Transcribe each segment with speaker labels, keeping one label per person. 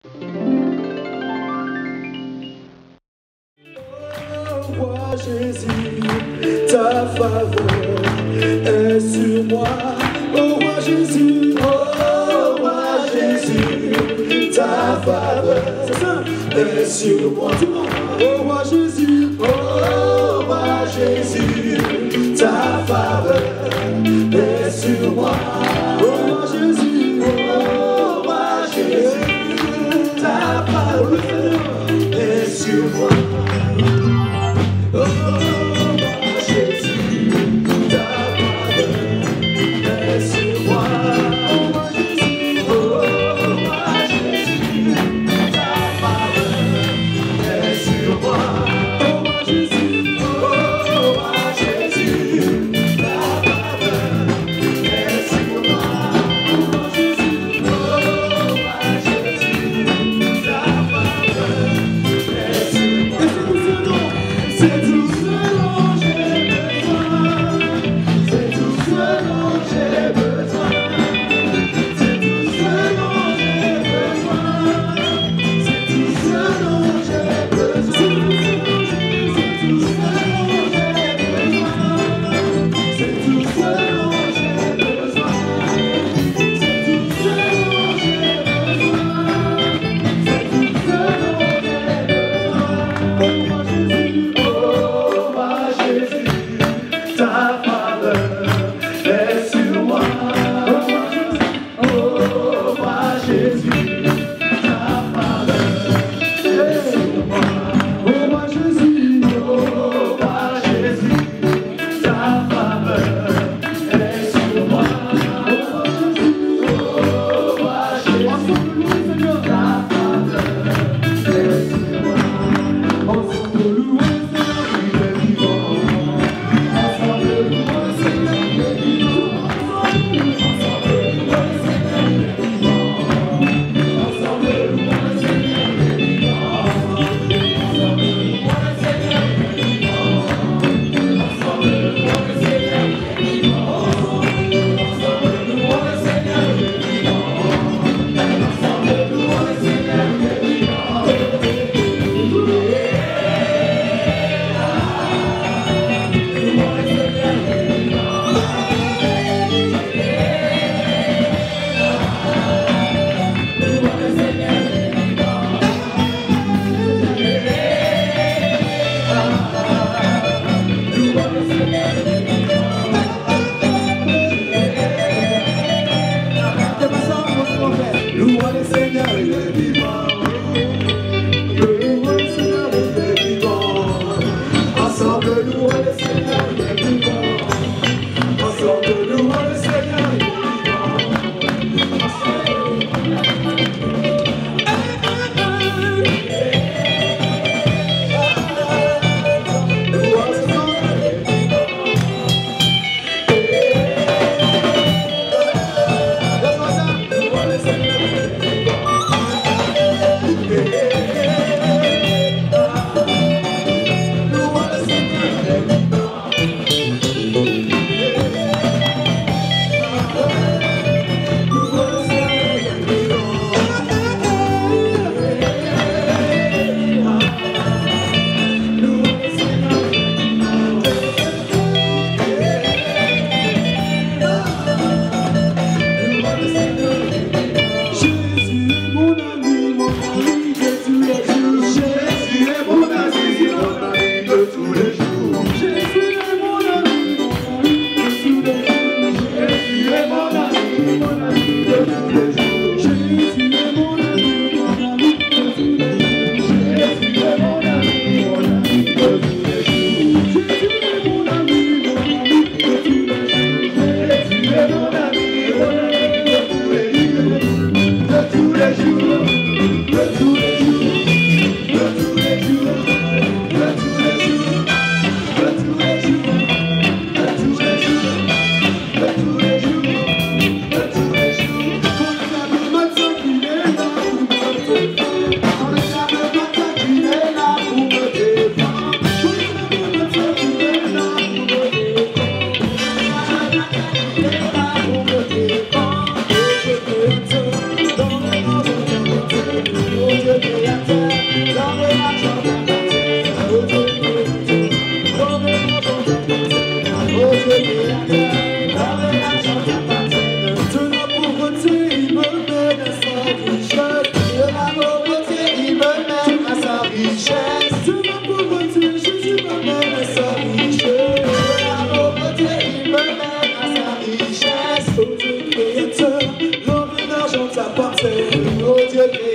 Speaker 1: Roi Jésus, ta faveur est sur moi. Oh roi Jésus, ta faveur est sur moi. Oh roi Jésus, ta faveur est sur moi. Oh roi Jésus, ta faveur est sur moi. Sur moi.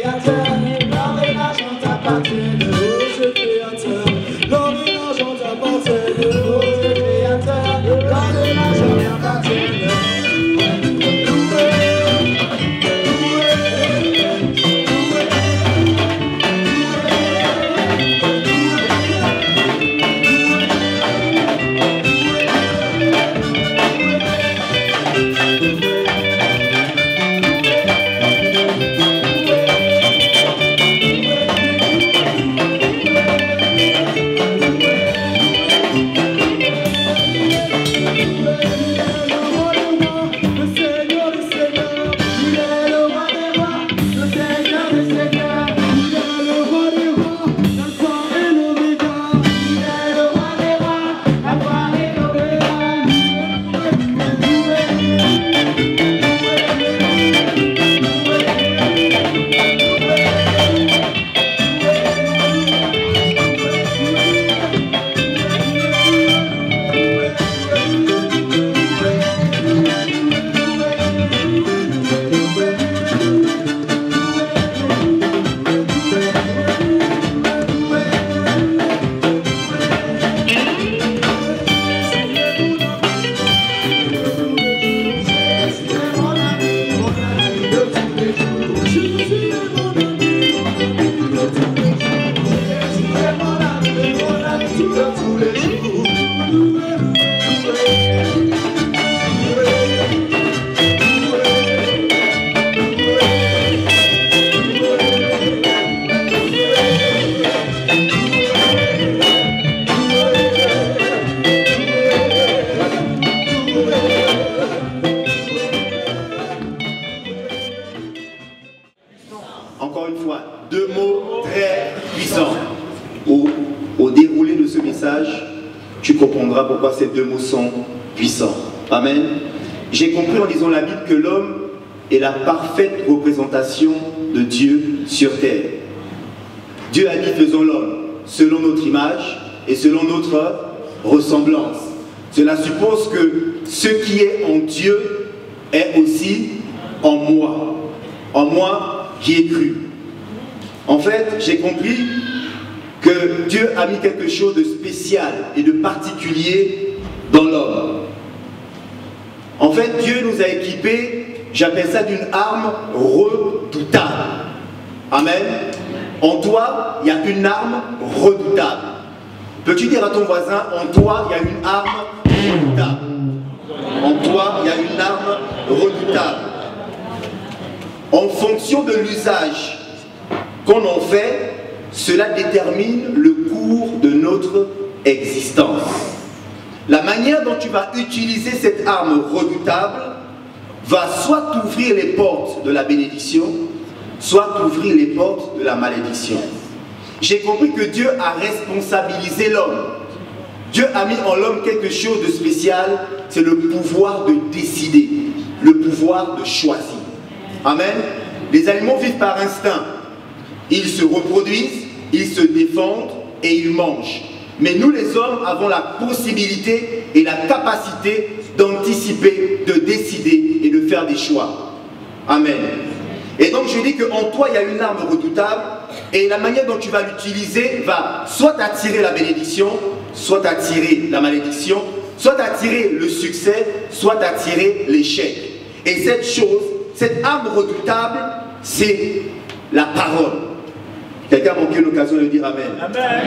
Speaker 1: créateur, l'or et l'argent t'appartiennent. Oh Dieu créateur, l'or et l'argent t'appartiennent. Oh Dieu créateur, l'or et l'argent t'appartiennent.
Speaker 2: Encore une fois, deux mots très puissants. Au déroulé de ce message, tu comprendras pourquoi ces deux mots sont puissants. Amen. J'ai compris en lisant la Bible que l'homme est la parfaite représentation de Dieu sur terre. Dieu a dit faisons l'homme selon notre image et selon notre ressemblance. Cela suppose que ce qui est en Dieu est aussi en moi. En moi qui ai cru. En fait, j'ai compris que Dieu a mis quelque chose de spécial et de particulier dans l'homme. En fait, Dieu nous a équipés, j'appelle ça d'une arme redoutable. Amen. En toi, il y a une arme redoutable. Peux-tu dire à ton voisin, en toi, il y a une arme redoutable. En toi, il y a une arme redoutable. En fonction de l'usage qu'on en fait, cela détermine le cours de notre existence. La manière dont tu vas utiliser cette arme redoutable va soit t'ouvrir les portes de la bénédiction, soit t'ouvrir les portes de la malédiction. J'ai compris que Dieu a responsabilisé l'homme. Dieu a mis en l'homme quelque chose de spécial, c'est le pouvoir de décider, le pouvoir de choisir. Amen. Les animaux vivent par instinct. Ils se reproduisent, ils se défendent et ils mangent. Mais nous les hommes avons la possibilité et la capacité d'anticiper, de décider et de faire des choix. Amen. Et donc je dis qu'en toi il y a une arme redoutable et la manière dont tu vas l'utiliser va soit t'attirer la bénédiction, soit t'attirer la malédiction, soit t'attirer le succès, soit t'attirer l'échec. Et cette chose, cette arme redoutable, c'est la parole. Quelqu'un a manqué l'occasion de dire Amen. Amen.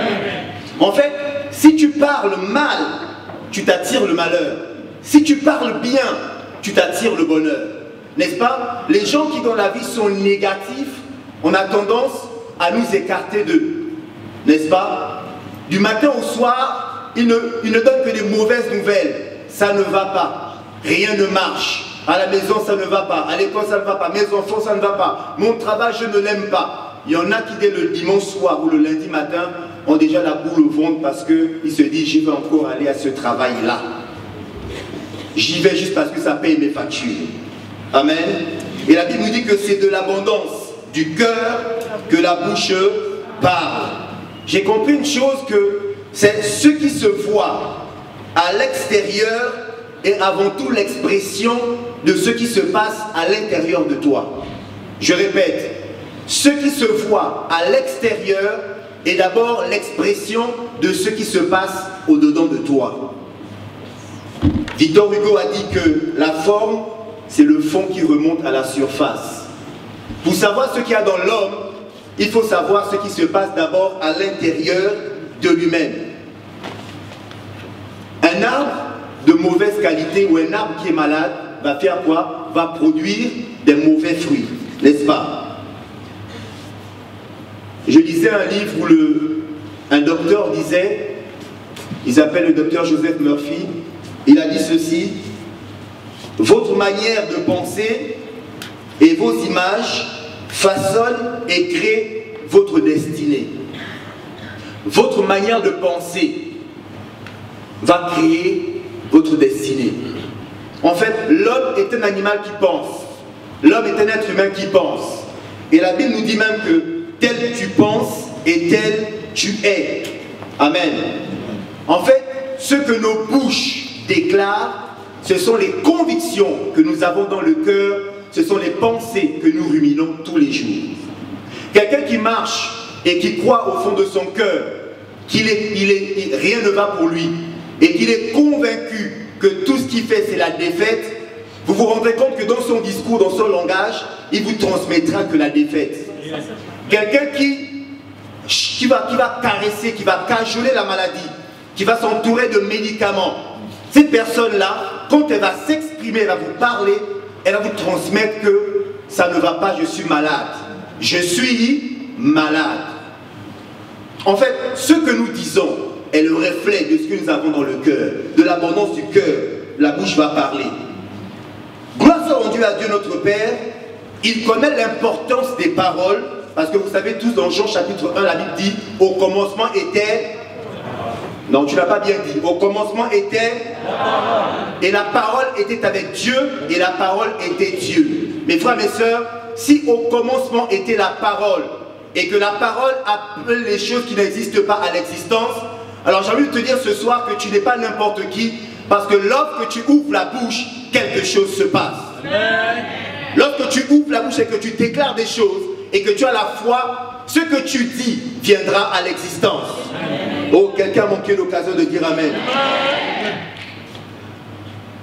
Speaker 2: En fait, si tu parles mal, tu t'attires le malheur. Si tu parles bien, tu t'attires le bonheur. N'est-ce pas? Les gens qui dans la vie sont négatifs, on a tendance à nous écarter d'eux. N'est-ce pas? Du matin au soir, ils ne donnent que des mauvaises nouvelles. Ça ne va pas. Rien ne marche. À la maison, ça ne va pas. À l'école, ça ne va pas. Mes enfants, ça ne va pas. Mon travail, je ne l'aime pas. Il y en a qui, dès le dimanche soir ou le lundi matin, ont déjà la boule au ventre parce qu'ils se disent, je vais encore aller à ce travail-là. J'y vais juste parce que ça paye mes factures. Amen. Et la Bible nous dit que c'est de l'abondance du cœur que la bouche parle. J'ai compris une chose, que c'est ce qui se voit à l'extérieur est avant tout l'expression de ce qui se passe à l'intérieur de toi. Je répète, ce qui se voit à l'extérieur est d'abord l'expression de ce qui se passe au-dedans de toi. Victor Hugo a dit que la forme, c'est le fond qui remonte à la surface. Pour savoir ce qu'il y a dans l'homme, il faut savoir ce qui se passe d'abord à l'intérieur de lui-même. Un arbre de mauvaise qualité ou un arbre qui est malade va faire quoi? Va produire des mauvais fruits, n'est-ce pas? Je lisais un livre où un docteur disait, il s'appelle le docteur Joseph Murphy, il a dit ceci: votre manière de penser et vos images façonnent et créent votre destinée. Votre manière de penser va créer votre destinée. En fait, l'homme est un animal qui pense. L'homme est un être humain qui pense. Et la Bible nous dit même que tel tu penses et tel tu es. Amen. En fait, ce que nos bouches déclarent, ce sont les convictions que nous avons dans le cœur, ce sont les pensées que nous ruminons tous les jours. Quelqu'un qui marche et qui croit au fond de son cœur rien ne va pour lui et qu'il est convaincu que tout ce qu'il fait c'est la défaite, vous vous rendrez compte que dans son discours, dans son langage, il vous transmettra que la défaite. Quelqu'un qui va caresser, qui va cajoler la maladie, qui va s'entourer de médicaments, cette personne-là, quand elle va s'exprimer, elle va vous parler, elle va vous transmettre que ça ne va pas, je suis malade. Je suis malade. En fait, ce que nous disons est le reflet de ce que nous avons dans le cœur. De l'abondance du cœur, la bouche va parler. Gloire soit rendue à Dieu notre Père. Il connaît l'importance des paroles, parce que vous savez tous dans Jean chapitre 1, la Bible dit, au commencement était... Non, tu n'as pas bien dit. Au commencement était la parole. Et la parole était avec Dieu et la parole était Dieu. Mes frères, mes sœurs, si au commencement était la parole et que la parole appelle les choses qui n'existent pas à l'existence, alors j'ai envie de te dire ce soir que tu n'es pas n'importe qui, parce que lorsque tu ouvres la bouche, quelque chose se passe. Amen. Lorsque tu ouvres la bouche et que tu déclares des choses et que tu as la foi, ce que tu dis viendra à l'existence. Oh, quelqu'un a manqué l'occasion de dire Amen.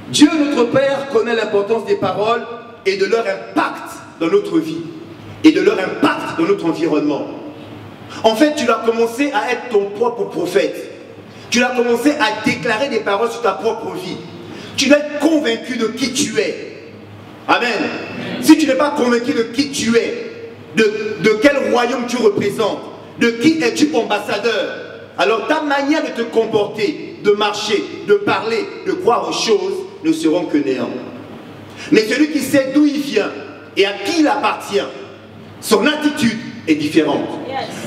Speaker 2: Dieu notre Père connaît l'importance des paroles et de leur impact dans notre vie et de leur impact dans notre environnement. En fait, tu as commencé à être ton propre prophète. Tu as commencé à déclarer des paroles sur ta propre vie. Tu dois être convaincu de qui tu es. Amen. Si tu n'es pas convaincu de qui tu es, de quel royaume tu représentes, de qui es-tu ambassadeur, alors ta manière de te comporter, de marcher, de parler, de croire aux choses ne seront que néant. Mais celui qui sait d'où il vient et à qui il appartient, son attitude est différente.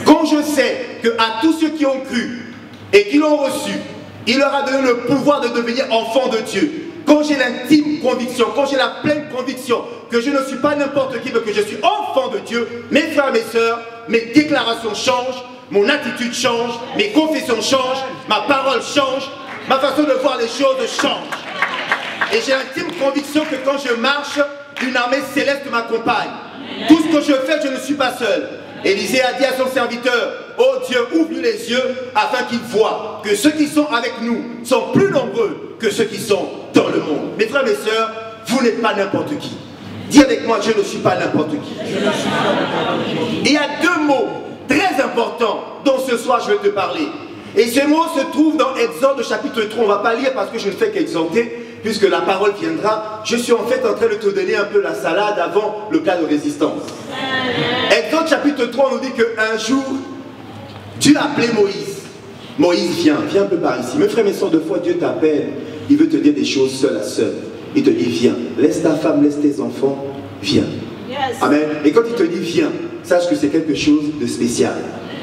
Speaker 2: Quand je sais qu'à tous ceux qui ont cru et qui l'ont reçu, il leur a donné le pouvoir de devenir enfants de Dieu. Quand j'ai l'intime conviction, quand j'ai la pleine conviction que je ne suis pas n'importe qui, mais que je suis enfant de Dieu, mes frères, mes sœurs, mes déclarations changent, mon attitude change, mes confessions changent, ma parole change, ma façon de voir les choses change. Et j'ai l'intime conviction que quand je marche, une armée céleste m'accompagne. Tout ce que je fais, je ne suis pas seul. Élisée a dit à son serviteur, oh Dieu, ouvre-lui les yeux afin qu'il voie que ceux qui sont avec nous sont plus nombreux que ceux qui sont dans le monde. Mes frères, mes sœurs, vous n'êtes pas n'importe qui. Dis avec moi, je ne suis pas n'importe qui. Il y a deux mots très importants dont ce soir je vais te parler. Et ces mots se trouvent dans Exode chapitre 3. On ne va pas lire parce que je ne fais qu'exhorter, puisque la parole viendra. Je suis en fait en train de te donner un peu la salade avant le plat de résistance. Exode chapitre 3 on nous dit qu'un jour, Dieu a appelé Moïse. Moïse, viens un peu par ici. Mes frères, mes sœurs, de fois Dieu t'appelle, il veut te dire des choses seul à seul. Il te dit, viens, laisse ta femme, laisse tes enfants, viens. Yes. Amen. Et quand il te dit, viens, sache que c'est quelque chose de spécial.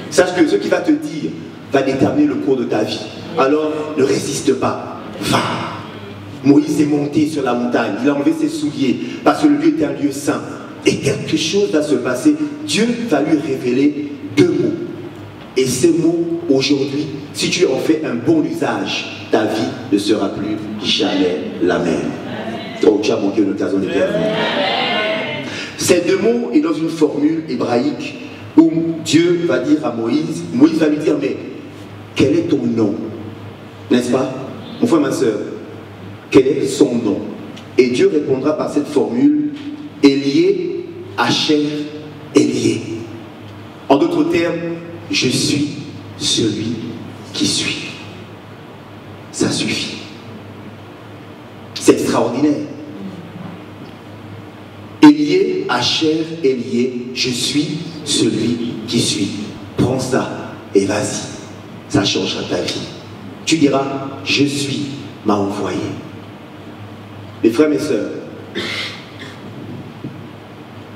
Speaker 2: Sache que ce qu'il va te dire va déterminer le cours de ta vie. Alors, ne résiste pas, va. Moïse est monté sur la montagne, il a enlevé ses souliers, parce que le lieu était un lieu saint. Et quelque chose va se passer. Dieu va lui révéler deux mots. Et ces mots, aujourd'hui, si tu en fais un bon usage, ta vie ne sera plus jamais la même. Donc tu as manqué l'occasion de faire. Ces deux mots est dans une formule hébraïque où Dieu va dire à Moïse, Moïse va lui dire, mais quel est ton nom? N'est-ce pas? Mon frère, ma soeur, quel est son nom? Et Dieu répondra par cette formule, Élié, Hacher, Élié. En d'autres termes, je suis celui qui suis. Ça suffit. C'est extraordinaire. Élié, Hacher, Élié, je suis celui qui suis. Prends ça et vas-y. Ça changera ta vie. Tu diras, je suis m'a envoyé. Mes frères, mes sœurs,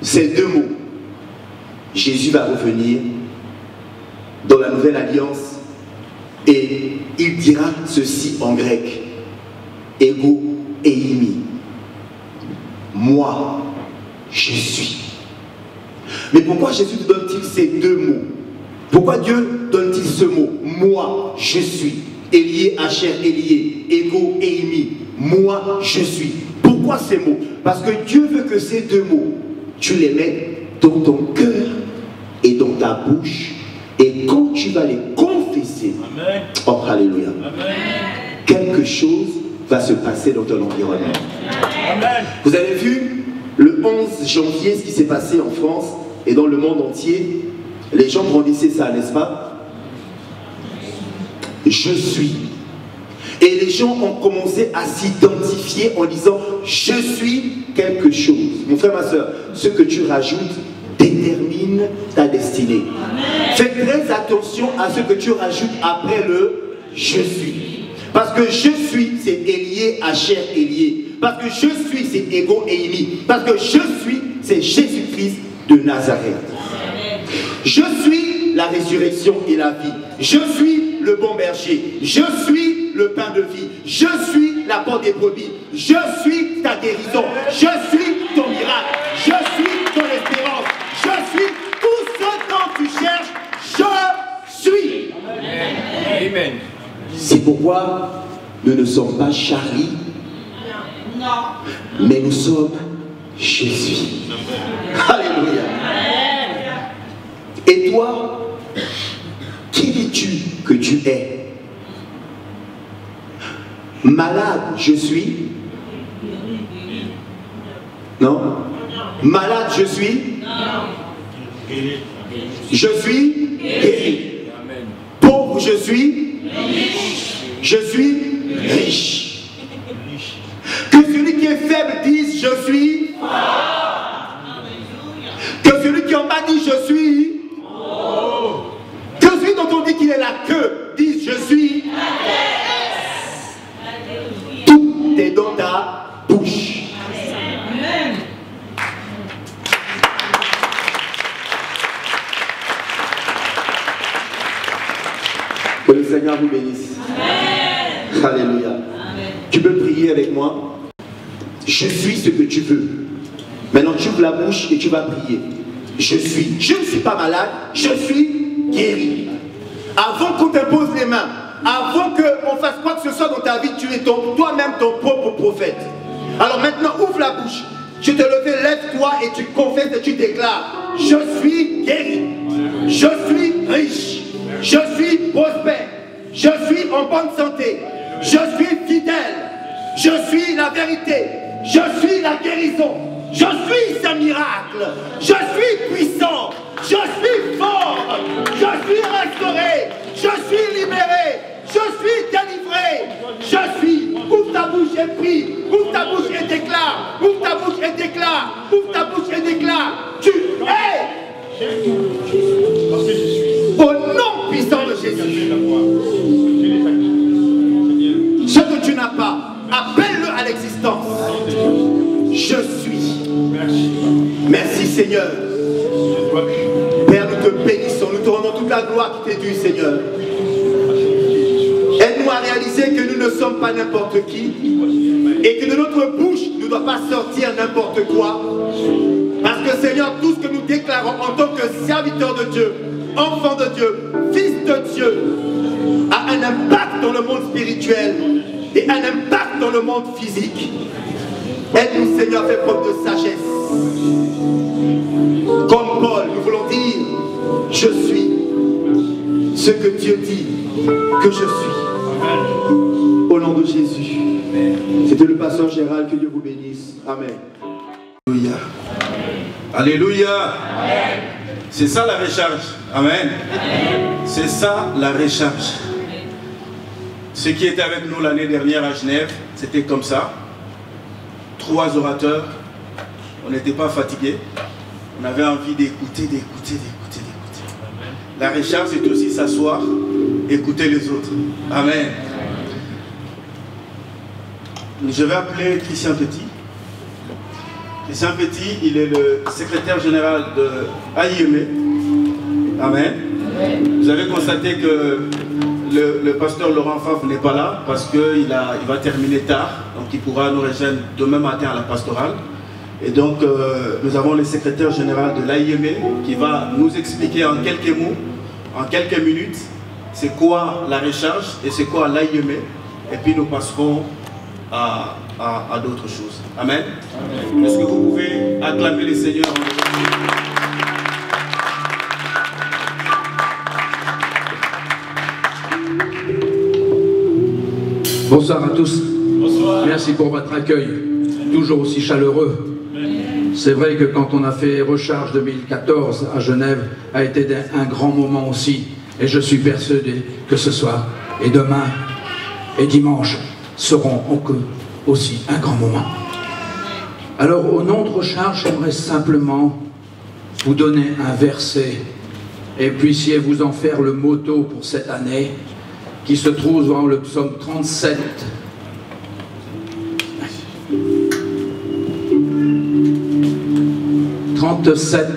Speaker 2: ces deux mots, Jésus va revenir dans la nouvelle alliance et il dira ceci en grec, ego eimi, moi je suis. Mais pourquoi Jésus donne-t-il ces deux mots? Pourquoi Dieu donne-t-il ce mot? Moi je suis. Élié, Hacher, Élié, ego eimi, moi je suis. Pourquoi ces mots? Parce que Dieu veut que ces deux mots, tu les mettes dans ton cœur et dans ta bouche. Et quand tu vas les confesser, amen. Oh alléluia, amen. Quelque chose va se passer dans ton environnement. Amen. Vous avez vu le 11 janvier ce qui s'est passé en France et dans le monde entier. Les gens brandissaient ça, n'est-ce pas? Je suis. Et les gens ont commencé à s'identifier en disant je suis quelque chose. Mon frère, ma soeur, ce que tu rajoutes détermine ta destinée. Amen. Fais très attention à ce que tu rajoutes après le je suis. Parce que je suis, c'est Élié, Hacher, Élié. Parce que je suis, c'est ego eimi. Parce que je suis, c'est Jésus-Christ de Nazareth. Amen. Je suis la résurrection et la vie. Je suis le bon berger. Je suis le pain de vie. Je suis la porte des brebis. Je suis ta guérison. Je suis ton miracle. Je suis ton espérance. Je suis tout ce dont tu cherches. Je suis. Amen. Amen. C'est pourquoi nous ne sommes pas Charlie, mais nous sommes Jésus. Alléluia. Et toi, qui dis-tu que tu es? Malade, je suis? Non? Malade, je suis? Je suis guéri. Pauvre, je suis? Je suis riche. Que celui qui est faible dise je suis. Que celui qui en bas dit je suis. Que celui dont on dit qu'il est la queue dise je suis. Tout est dans ta bouche. Amen. Que le Seigneur vous bénisse. Amen. Alléluia. Amen. Tu peux prier avec moi. Je suis ce que tu veux. Maintenant tu ouvres la bouche et tu vas prier. Je suis. Je ne suis pas malade. Je suis guéri. Avant qu'on t'impose les mains, avant qu'on fasse quoi que ce soit dans ta vie, tu es toi-même ton propre prophète. Alors maintenant ouvre la bouche. Tu te leves, lève-toi et tu confesses et tu déclares. Je suis guéri. Je suis riche. Je suis prospère. Je suis en bonne santé. Je suis fidèle. Je suis la vérité. Je suis la guérison. Je suis un miracle. Je suis puissant. Je suis fort. Je suis restauré. Je suis libéré. Je suis délivré. Je suis. Ouvre ta bouche et prie. Ouvre ta bouche et déclare. Ouvre ta bouche et déclare. Ouvre ta bouche et déclare. Tu es. Au nom puissant de Jésus. Ce que tu n'as pas, appelle-le à l'existence. Je suis. Merci Seigneur. Père, nous te bénissons. Nous te rendons toute la gloire qui t'est due, Seigneur. Aide-nous à réaliser que nous ne sommes pas n'importe qui et que de notre bouche ne doit pas sortir n'importe quoi. Parce que Seigneur, tout ce que nous déclarons en tant que serviteurs de Dieu, enfants de Dieu, fils de Dieu, a un impact dans le monde spirituel et un impact dans le monde physique. Aide-nous Seigneur, fais preuve de sagesse. Comme Paul, nous voulons dire, je suis ce que Dieu dit que je suis. Au nom de Jésus. C'était le pasteur Gérald, que Dieu vous bénisse. Amen.
Speaker 3: Alléluia. Alléluia. C'est ça la recharge. Amen. C'est ça la recharge. Ceux qui étaient avec nous l'année dernière à Genève, c'était comme ça. 3 orateurs. On n'était pas fatigués. On avait envie d'écouter, d'écouter, d'écouter, d'écouter. La recharge, c'est aussi s'asseoir, écouter les autres. Amen. Je vais appeler Christian Petit. Christian Petit, il est le secrétaire général de AIME. Amen. Vous avez constaté que le pasteur Laurent Favre n'est pas là parce qu'il va terminer tard. Donc il pourra nous rejoindre demain matin à la pastorale. Et donc nous avons le secrétaire général de l'AIME qui va nous expliquer en quelques mots, en quelques minutes, c'est quoi la recharge et c'est quoi l'AIME. Et puis nous passerons à d'autres choses. Amen. Est-ce que vous pouvez acclamer les seigneurs?
Speaker 4: Bonsoir à tous.
Speaker 3: Bonsoir.
Speaker 4: Merci pour votre accueil, toujours aussi chaleureux. C'est vrai que quand on a fait Recharge 2014 à Genève, a été un grand moment aussi. Et je suis persuadé que ce soir et demain et dimanche seront aussi un grand moment. Alors au nom de Recharge, j'aimerais simplement vous donner un verset et puissiez vous en faire le motto pour cette année qui se trouve dans le psaume 37. « 37,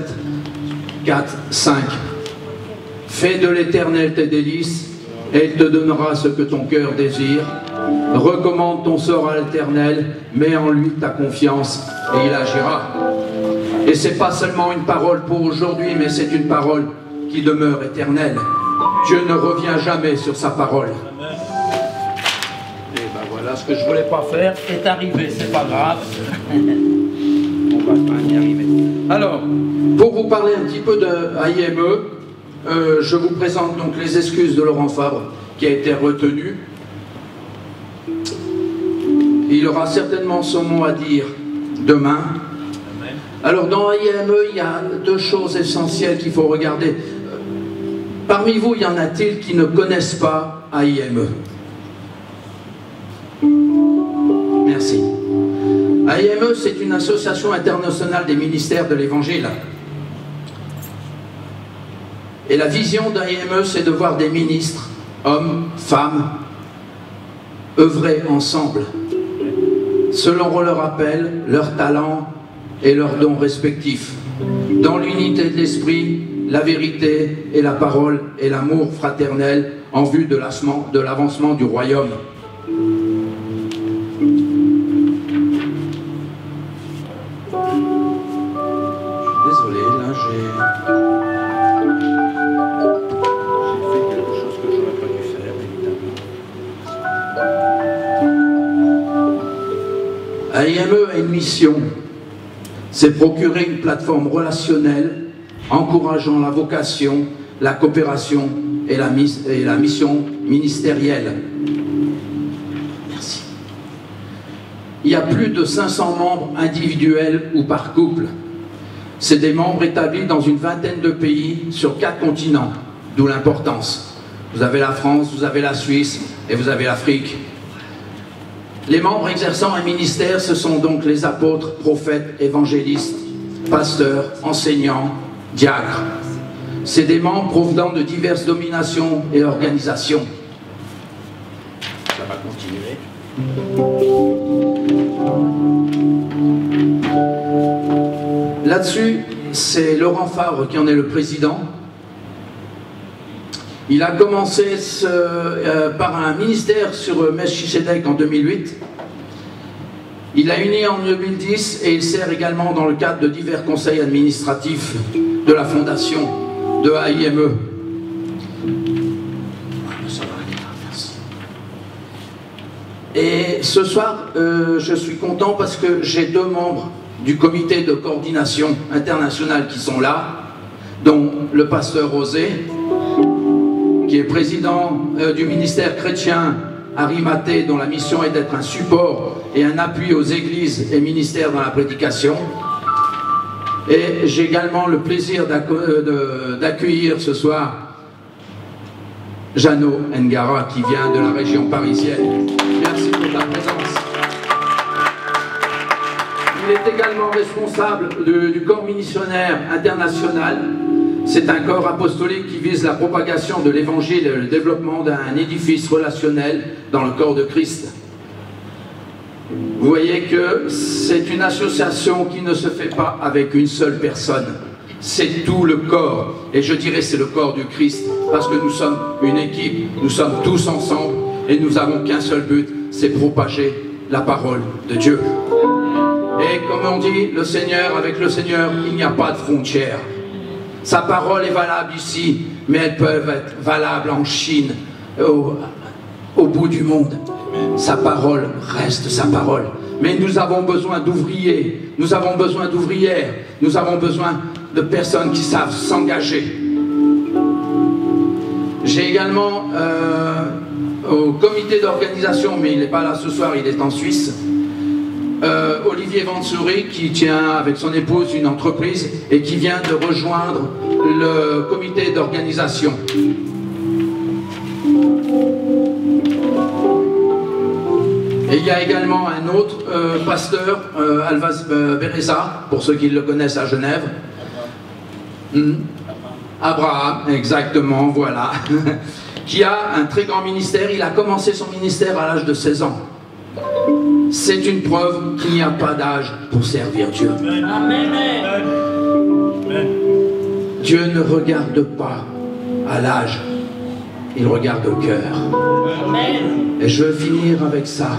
Speaker 4: 4, 5. Fais de l'Éternel tes délices, et il te donnera ce que ton cœur désire. Recommande ton sort à l'Éternel, mets en lui ta confiance, et il agira. » Et c'est pas seulement une parole pour aujourd'hui, mais c'est une parole qui demeure éternelle. Dieu ne revient jamais sur sa parole. Et ben voilà, ce que je voulais pas faire est arrivé, c'est pas grave. On va pas y arriver. Alors, pour vous parler un petit peu de AIME, je vous présente donc les excuses de Laurent Favre qui a été retenu. Il aura certainement son mot à dire demain. Alors dans AIME, il y a 2 choses essentielles qu'il faut regarder. Parmi vous, y en a-t-il qui ne connaissent pas AIME? Merci. AIME, c'est une association internationale des ministères de l'Évangile. Et la vision d'AIME, c'est de voir des ministres, hommes, femmes, œuvrer ensemble, selon leur appel, leurs talents et leurs dons respectifs, dans l'unité de l'esprit, la vérité et la parole et l'amour fraternel en vue de l'avancement du royaume. Désolé, là j'ai fait quelque chose que j'aurais pas dû faire, évidemment. AIME a une mission, c'est procurer une plateforme relationnelle encourageant la vocation, la coopération et la mission ministérielle. Merci. Il y a plus de 500 membres individuels ou par couple. C'est des membres établis dans une vingtaine de pays sur 4 continents, d'où l'importance. Vous avez la France, vous avez la Suisse et vous avez l'Afrique. Les membres exerçant un ministère, ce sont donc les apôtres, prophètes, évangélistes, pasteurs, enseignants, diacres. C'est des membres provenant de diverses dominations et organisations. Ça va continuer. Là-dessus, c'est Laurent Favre qui en est le président. Il a commencé par un ministère sur Melchisedec en 2008. Il l'a uni en 2010 et il sert également dans le cadre de divers conseils administratifs de la fondation de AIME. Et ce soir, je suis content parce que j'ai 2 membres du comité de coordination internationale qui sont là, dont le pasteur Rosé, qui est président du ministère chrétien Arimathée, dont la mission est d'être un support et un appui aux églises et ministères dans la prédication. Et j'ai également le plaisir d'accueillir ce soir Jeannot Ngara, qui vient de la région parisienne. Merci pour ta présence. Il est également responsable du corps missionnaire international. C'est un corps apostolique qui vise la propagation de l'évangile et le développement d'un édifice relationnel dans le corps de Christ. Vous voyez que c'est une association qui ne se fait pas avec une seule personne. C'est tout le corps. Et je dirais c'est le corps du Christ. Parce que nous sommes une équipe, nous sommes tous ensemble et nous n'avons qu'un seul but, c'est propager la parole de Dieu. Et comme on dit, le Seigneur, avec le Seigneur, il n'y a pas de frontières. Sa parole est valable ici, mais elles peuvent être valables en Chine, au bout du monde. Sa parole reste sa parole. Mais nous avons besoin d'ouvriers, nous avons besoin d'ouvrières, nous avons besoin de personnes qui savent s'engager. J'ai également au comité d'organisation, mais il n'est pas là ce soir, il est en Suisse, Olivier Vansoury, qui tient avec son épouse une entreprise et qui vient de rejoindre le comité d'organisation. Et il y a également un autre pasteur, Alvaz Bereza, pour ceux qui le connaissent à Genève. Abraham, exactement, voilà. Qui a un très grand ministère. Il a commencé son ministère à l'âge de 16 ans. C'est une preuve qu'il n'y a pas d'âge pour servir Dieu. Amen. Dieu ne regarde pas à l'âge, il regarde au cœur. Et je veux finir avec ça.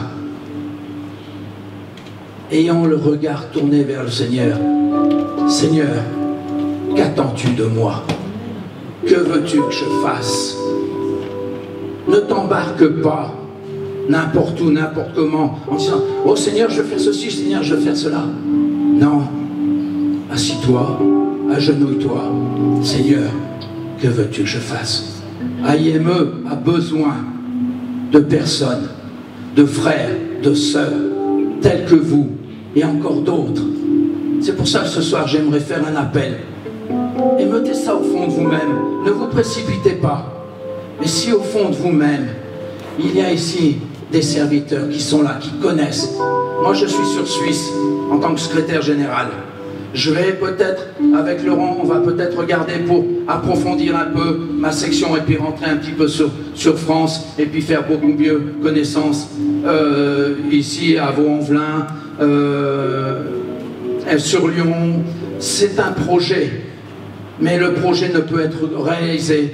Speaker 4: Ayant le regard tourné vers le Seigneur. Seigneur, qu'attends-tu de moi? Que veux-tu que je fasse? Ne t'embarque pas n'importe où, n'importe comment, en disant « Oh Seigneur, je veux faire ceci, Seigneur, je veux faire cela. » Non, assis-toi, agenouille-toi. Seigneur, que veux-tu que je fasse? AIME a besoin de personnes, de frères, de sœurs, tels que vous, et encore d'autres. C'est pour ça que ce soir, j'aimerais faire un appel. Et mettez ça au fond de vous-même. Ne vous précipitez pas. Mais si au fond de vous-même, il y a ici des serviteurs qui sont là, qui connaissent. Moi, je suis sur Suisse en tant que secrétaire général. Je vais peut-être, avec Laurent, on va peut-être regarder pour approfondir un peu ma section et puis rentrer un petit peu sur France et puis faire beaucoup mieux connaissance ici à Vaux-en-Velin, sur Lyon. C'est un projet, mais le projet ne peut être réalisé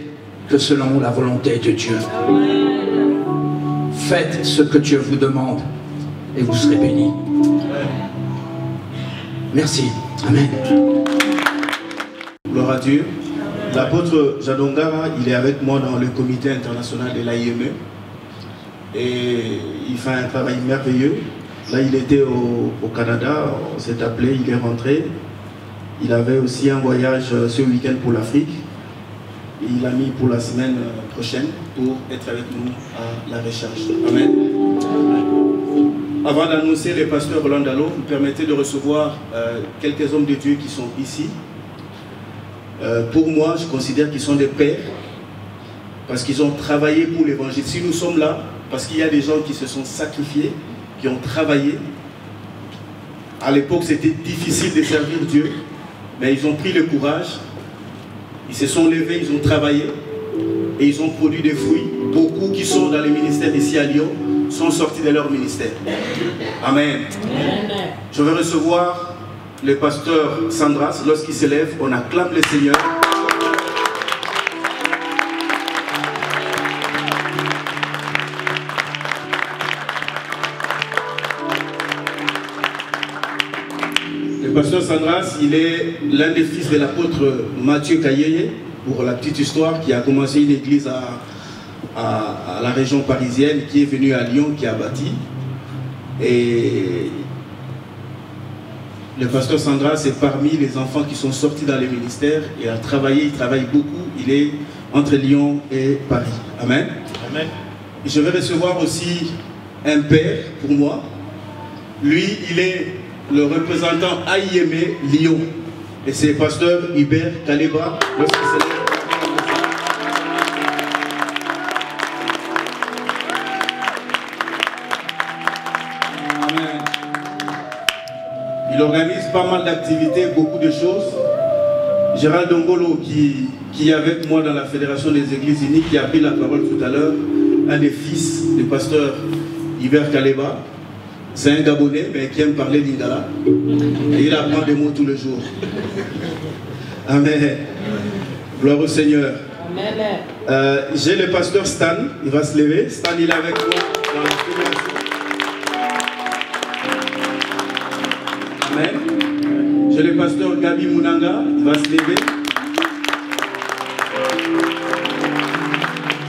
Speaker 4: que selon la volonté de Dieu. Faites ce que Dieu vous demande et vous serez bénis. Merci. Amen.
Speaker 3: Gloire à Dieu. L'apôtre Jeannot Ngara, il est avec moi dans le comité international de l'AIME et il fait un travail merveilleux. Là, il était au Canada, on s'est appelé, il est rentré. Il avait aussi un voyage ce week-end pour l'Afrique. Il a mis pour la semaine prochaine pour être avec nous à la recherche. Amen. Avant d'annoncer les pasteurs Roland Dallot, vous permettez de recevoir quelques hommes de Dieu qui sont ici. Pour moi, je considère qu'ils sont des pères parce qu'ils ont travaillé pour l'évangile. Si nous sommes là, parce qu'il y a des gens qui se sont sacrifiés, qui ont travaillé. À l'époque, c'était difficile de servir Dieu, mais ils ont pris le courage. Ils se sont levés, ils ont travaillé et ils ont produit des fruits. Beaucoup qui sont dans les ministères ici à Lyon sont sortis de leur ministère. Amen. Je vais recevoir le pasteur Sandras. Lorsqu'il se lève, on acclame le Seigneur. Le pasteur Sandras, il est l'un des fils de l'apôtre Mathieu Kayeye, pour la petite histoire, qui a commencé une église à la région parisienne, qui est venu à Lyon, qui a bâti. Et Le pasteur Sandra, c'est parmi les enfants qui sont sortis dans les ministères et a travaillé, il travaille beaucoup. Il est entre Lyon et Paris. Amen.
Speaker 5: Amen.
Speaker 3: Je vais recevoir aussi un père pour moi. Lui, il est le représentant AIM Lyon. Et c'est le pasteur Hubert Kaleba. Amen. Il organise pas mal d'activités, beaucoup de choses. Gérald Dongolo, qui est avec moi dans la Fédération des Églises Unies, qui a pris la parole tout à l'heure, un des fils du pasteur Hubert Kaleba. C'est un Gabonais, mais qui aime parler lingala. Et il apprend des mots tous les jours. Amen. Gloire au Seigneur. Amen. J'ai le pasteur Stan, il va se lever. Stan, il est avec moi dans la fédération. Amen. J'ai le pasteur Gabi Mounanga, il va se lever.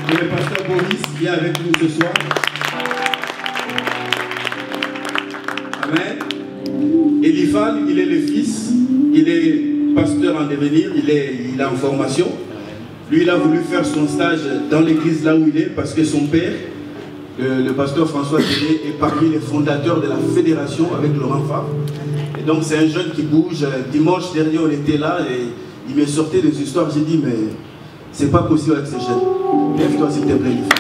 Speaker 3: J'ai le pasteur Boris qui est avec nous ce soir. Amen. Eliphal, il est le fils, il est pasteur en devenir, il est en formation. Lui, il a voulu faire son stage dans l'église là où il est parce que son père, le pasteur François Télé, est parmi les fondateurs de la fédération avec Laurent Favre. Et donc c'est un jeune qui bouge. Dimanche dernier, on était là et il me sortait des histoires. J'ai dit, mais c'est pas possible avec ces jeunes. Lève-toi s'il te plaît, Eliphal.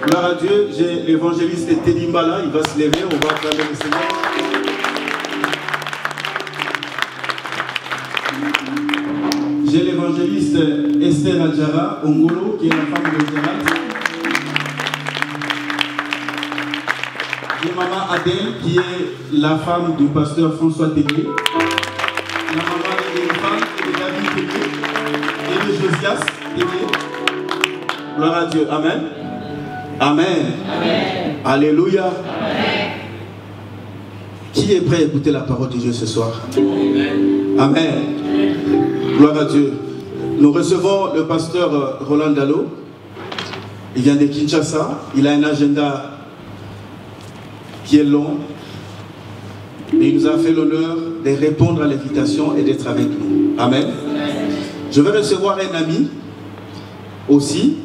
Speaker 3: Gloire à Dieu, j'ai l'évangéliste Teddy Mbala, il va se lever, on va acclamer le Seigneur. J'ai l'évangéliste Esther Adjara Ongolo, qui est la femme de Gérald. J'ai maman Adèle, qui est la femme du pasteur François Télé. La maman de Eliphal et de David Télé et de Josias Télé. Gloire à Dieu, amen. Amen. Amen. Alléluia. Amen. Qui est prêt à écouter la parole de Dieu ce soir? Amen. Amen. Gloire à Dieu. Nous recevons le pasteur Roland Dalo. Il vient de Kinshasa. Il a un agenda qui est long. Et il nous a fait l'honneur de répondre à l'invitation et d'être avec nous. Amen. Amen. Je vais recevoir un ami aussi.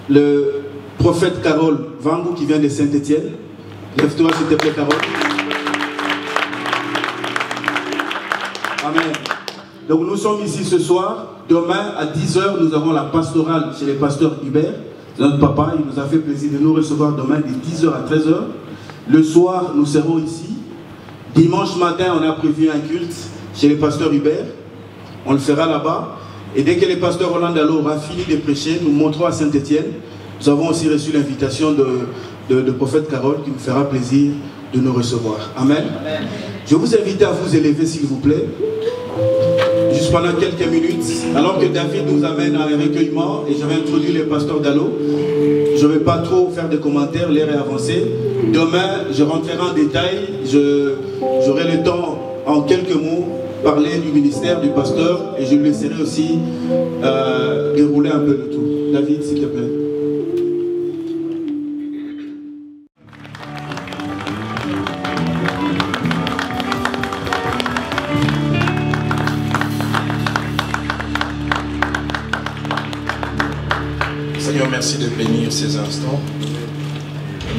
Speaker 3: Le prophète Carole Vangou qui vient de Saint-Étienne. Lève-toi s'il te plaît, Carole. Amen. Donc nous sommes ici ce soir. Demain à 10 h, nous avons la pastorale chez le pasteur Hubert. Notre papa, il nous a fait plaisir de nous recevoir demain de 10 h à 13 h. Le soir, nous serons ici. Dimanche matin, on a prévu un culte chez le pasteur Hubert. On le fera là-bas. Et dès que le pasteur Roland Dalo aura fini de prêcher, nous monterons à Saint-Étienne. Nous avons aussi reçu l'invitation de prophète Carole qui nous fera plaisir de nous recevoir. Amen. Amen. Je vous invite à vous élever s'il vous plaît. Juste pendant quelques minutes, alors que David nous amène à un recueillement et je vais introduire le pasteur Dalo. Je ne vais pas trop faire de commentaires, l'heure est avancée. Demain, je rentrerai en détail. J'aurai le temps en quelques mots parler du ministère du pasteur et je lui laisserai aussi dérouler un peu le tout. David, s'il te plaît.
Speaker 6: Seigneur, merci de bénir ces instants.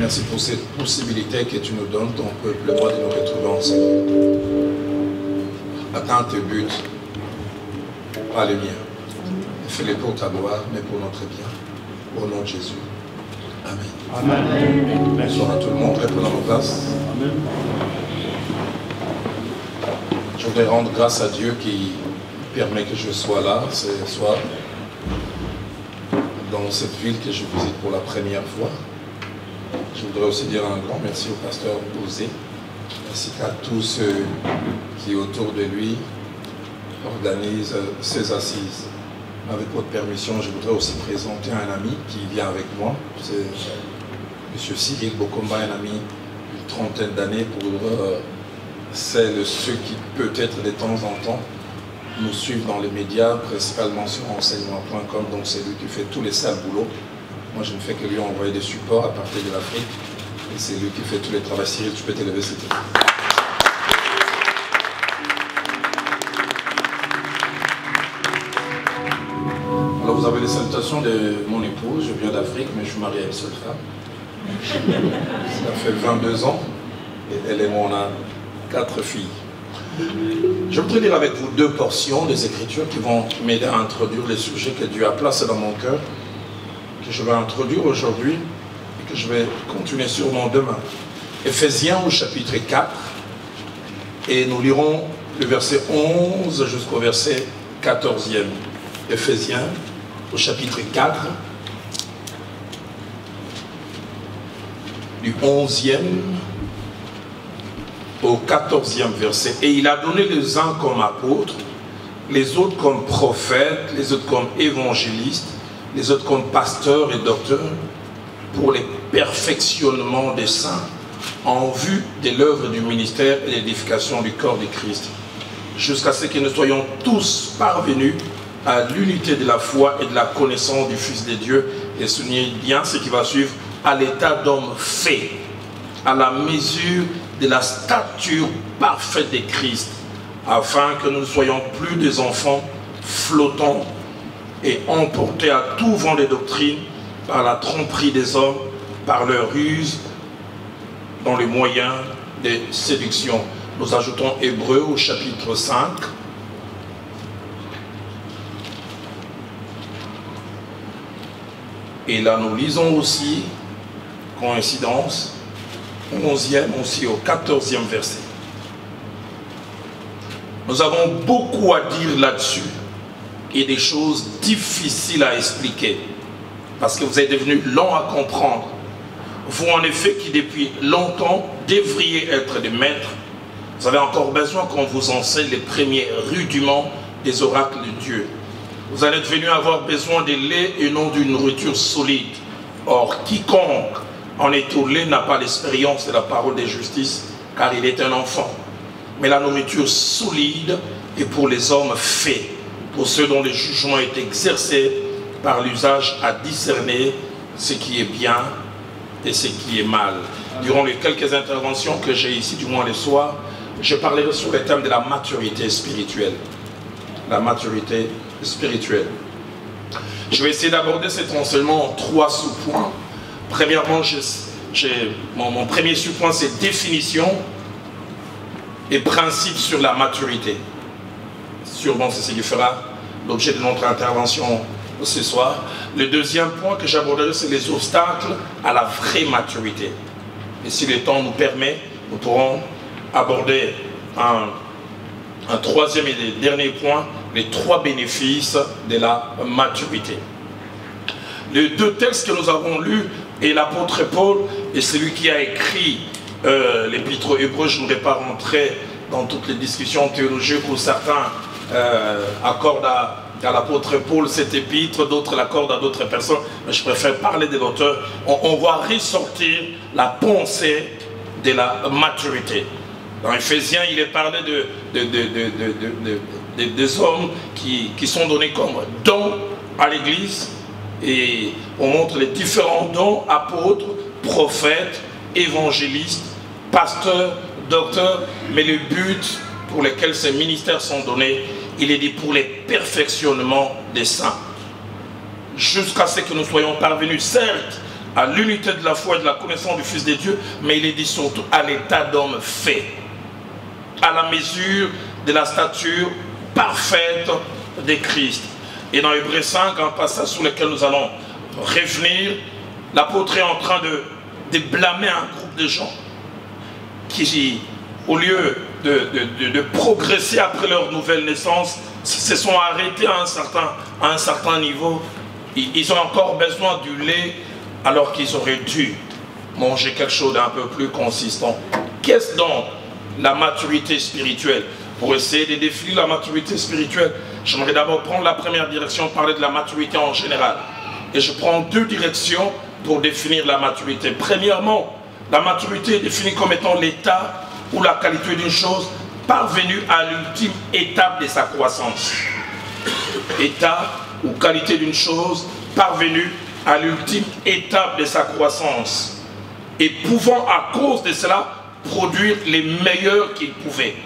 Speaker 6: Merci pour cette possibilité que tu nous donnes, ton peuple, moi, de nous retrouver ensemble. Atteins tes buts, pas les miens. Fais-les pour ta gloire, mais pour notre bien. Au nom de Jésus. Amen. Amen. Bonsoir à tout le monde, reprenons nos places. Amen. Je voudrais rendre grâce à Dieu qui permet que je sois là ce soir, dans cette ville que je visite pour la première fois. Je voudrais aussi dire un grand merci au pasteur Bozé, ainsi qu'à tous ceux qui, autour de lui, organisent ces assises. Avec votre permission, je voudrais aussi présenter un ami qui vient avec moi. C'est M. Cyril Bokomba, un ami d'une trentaine d'années pour ceux qui, peut-être de temps en temps, nous suivent dans les médias, principalement sur renseignement.com, donc c'est lui qui fait tous les sales boulots. Moi, je ne fais que lui envoyer des supports à partir de l'Afrique. Et c'est lui qui fait tous les travaux. Cyril, tu peux t'élever, s'il te plaît. Alors, vous avez les salutations de mon épouse. Je viens d'Afrique, mais je suis marié à une seule femme. Ça fait 22 ans. Et elle et moi, on a 4 filles. Je voudrais lire avec vous 2 portions des Écritures qui vont m'aider à introduire les sujets que Dieu a placés dans mon cœur, que je vais introduire aujourd'hui et que je vais continuer sûrement demain. Éphésiens au chapitre 4, et nous lirons le verset 11 jusqu'au verset 14e. Éphésiens au chapitre 4, du 11e au 14e verset. Et il a donné les uns comme apôtres, les autres comme prophètes, les autres comme évangélistes, les autres comme pasteurs et docteurs, pour les perfectionnements des saints, en vue de l'œuvre du ministère et l'édification du corps de Christ, jusqu'à ce que nous soyons tous parvenus à l'unité de la foi et de la connaissance du Fils de Dieu, et soulignez bien ce qui va suivre, à l'état d'homme fait, à la mesure de la stature parfaite de Christ, afin que nous ne soyons plus des enfants flottants et emportés à tout vent de doctrine par la tromperie des hommes, par leur ruse, dans les moyens de séduction. Nous ajoutons Hébreux au chapitre 5. Et là nous lisons aussi, coïncidence, 11e aussi au 14e verset. Nous avons beaucoup à dire là-dessus et des choses difficiles à expliquer parce que vous êtes devenus lents à comprendre. Vous en effet qui depuis longtemps devriez être des maîtres, vous avez encore besoin qu'on vous enseigne les premiers rudiments des oracles de Dieu. Vous allez devenir avoir besoin de lait et non d'une nourriture solide. Or quiconque en est au lait n'a pas l'expérience de la parole de justice, car il est un enfant. Mais la nourriture solide est pour les hommes faits, pour ceux dont le jugement est exercé par l'usage à discerner ce qui est bien et ce qui est mal. Durant les quelques interventions que j'ai ici, du moins le soir, je parlerai sur le thème de la maturité spirituelle. La maturité spirituelle. Je vais essayer d'aborder cet enseignement en 3 sous-points. Premièrement, mon premier sous-point, c'est définition et principe sur la maturité. Sûrement, c'est ce qui fera l'objet de notre intervention ce soir. Le deuxième point que j'aborderai, c'est les obstacles à la vraie maturité. Et si le temps nous permet, nous pourrons aborder un troisième et dernier point, les 3 bénéfices de la maturité. Les 2 textes que nous avons lus, et l'apôtre Paul est celui qui a écrit l'épître aux Hébreux. Je ne voudrais pas rentrer dans toutes les discussions théologiques où certains accordent à l'apôtre Paul cette épître, d'autres l'accordent à d'autres personnes, mais je préfère parler de l'auteur. On va ressortir la pensée de la maturité. Dans Éphésiens, il est parlé des hommes qui sont donnés comme dons à l'Église, et on montre les différents dons, apôtres, prophètes, évangélistes, pasteurs, docteurs, mais le but pour lequel ces ministères sont donnés, il est dit pour les perfectionnements des saints, jusqu'à ce que nous soyons parvenus, certes, à l'unité de la foi et de la connaissance du Fils de Dieu, mais il est dit surtout à l'état d'homme fait, à la mesure de la stature parfaite de Christ. Et dans Hébreux 5, un passage sur lequel nous allons revenir, l'apôtre est en train de blâmer un groupe de gens qui, au lieu de progresser après leur nouvelle naissance, se sont arrêtés à un certain niveau. Ils ont encore besoin du lait alors qu'ils auraient dû manger quelque chose d'un peu plus consistant. Qu'est-ce donc la maturité spirituelle? Pour essayer de définir la maturité spirituelle, j'aimerais d'abord prendre la première direction, parler de la maturité en général. Et je prends 2 directions pour définir la maturité. Premièrement, la maturité est définie comme étant l'état ou la qualité d'une chose parvenue à l'ultime étape de sa croissance. État ou qualité d'une chose parvenue
Speaker 5: à l'ultime étape de sa croissance et pouvant à cause de cela produire les meilleurs qu'il pouvait.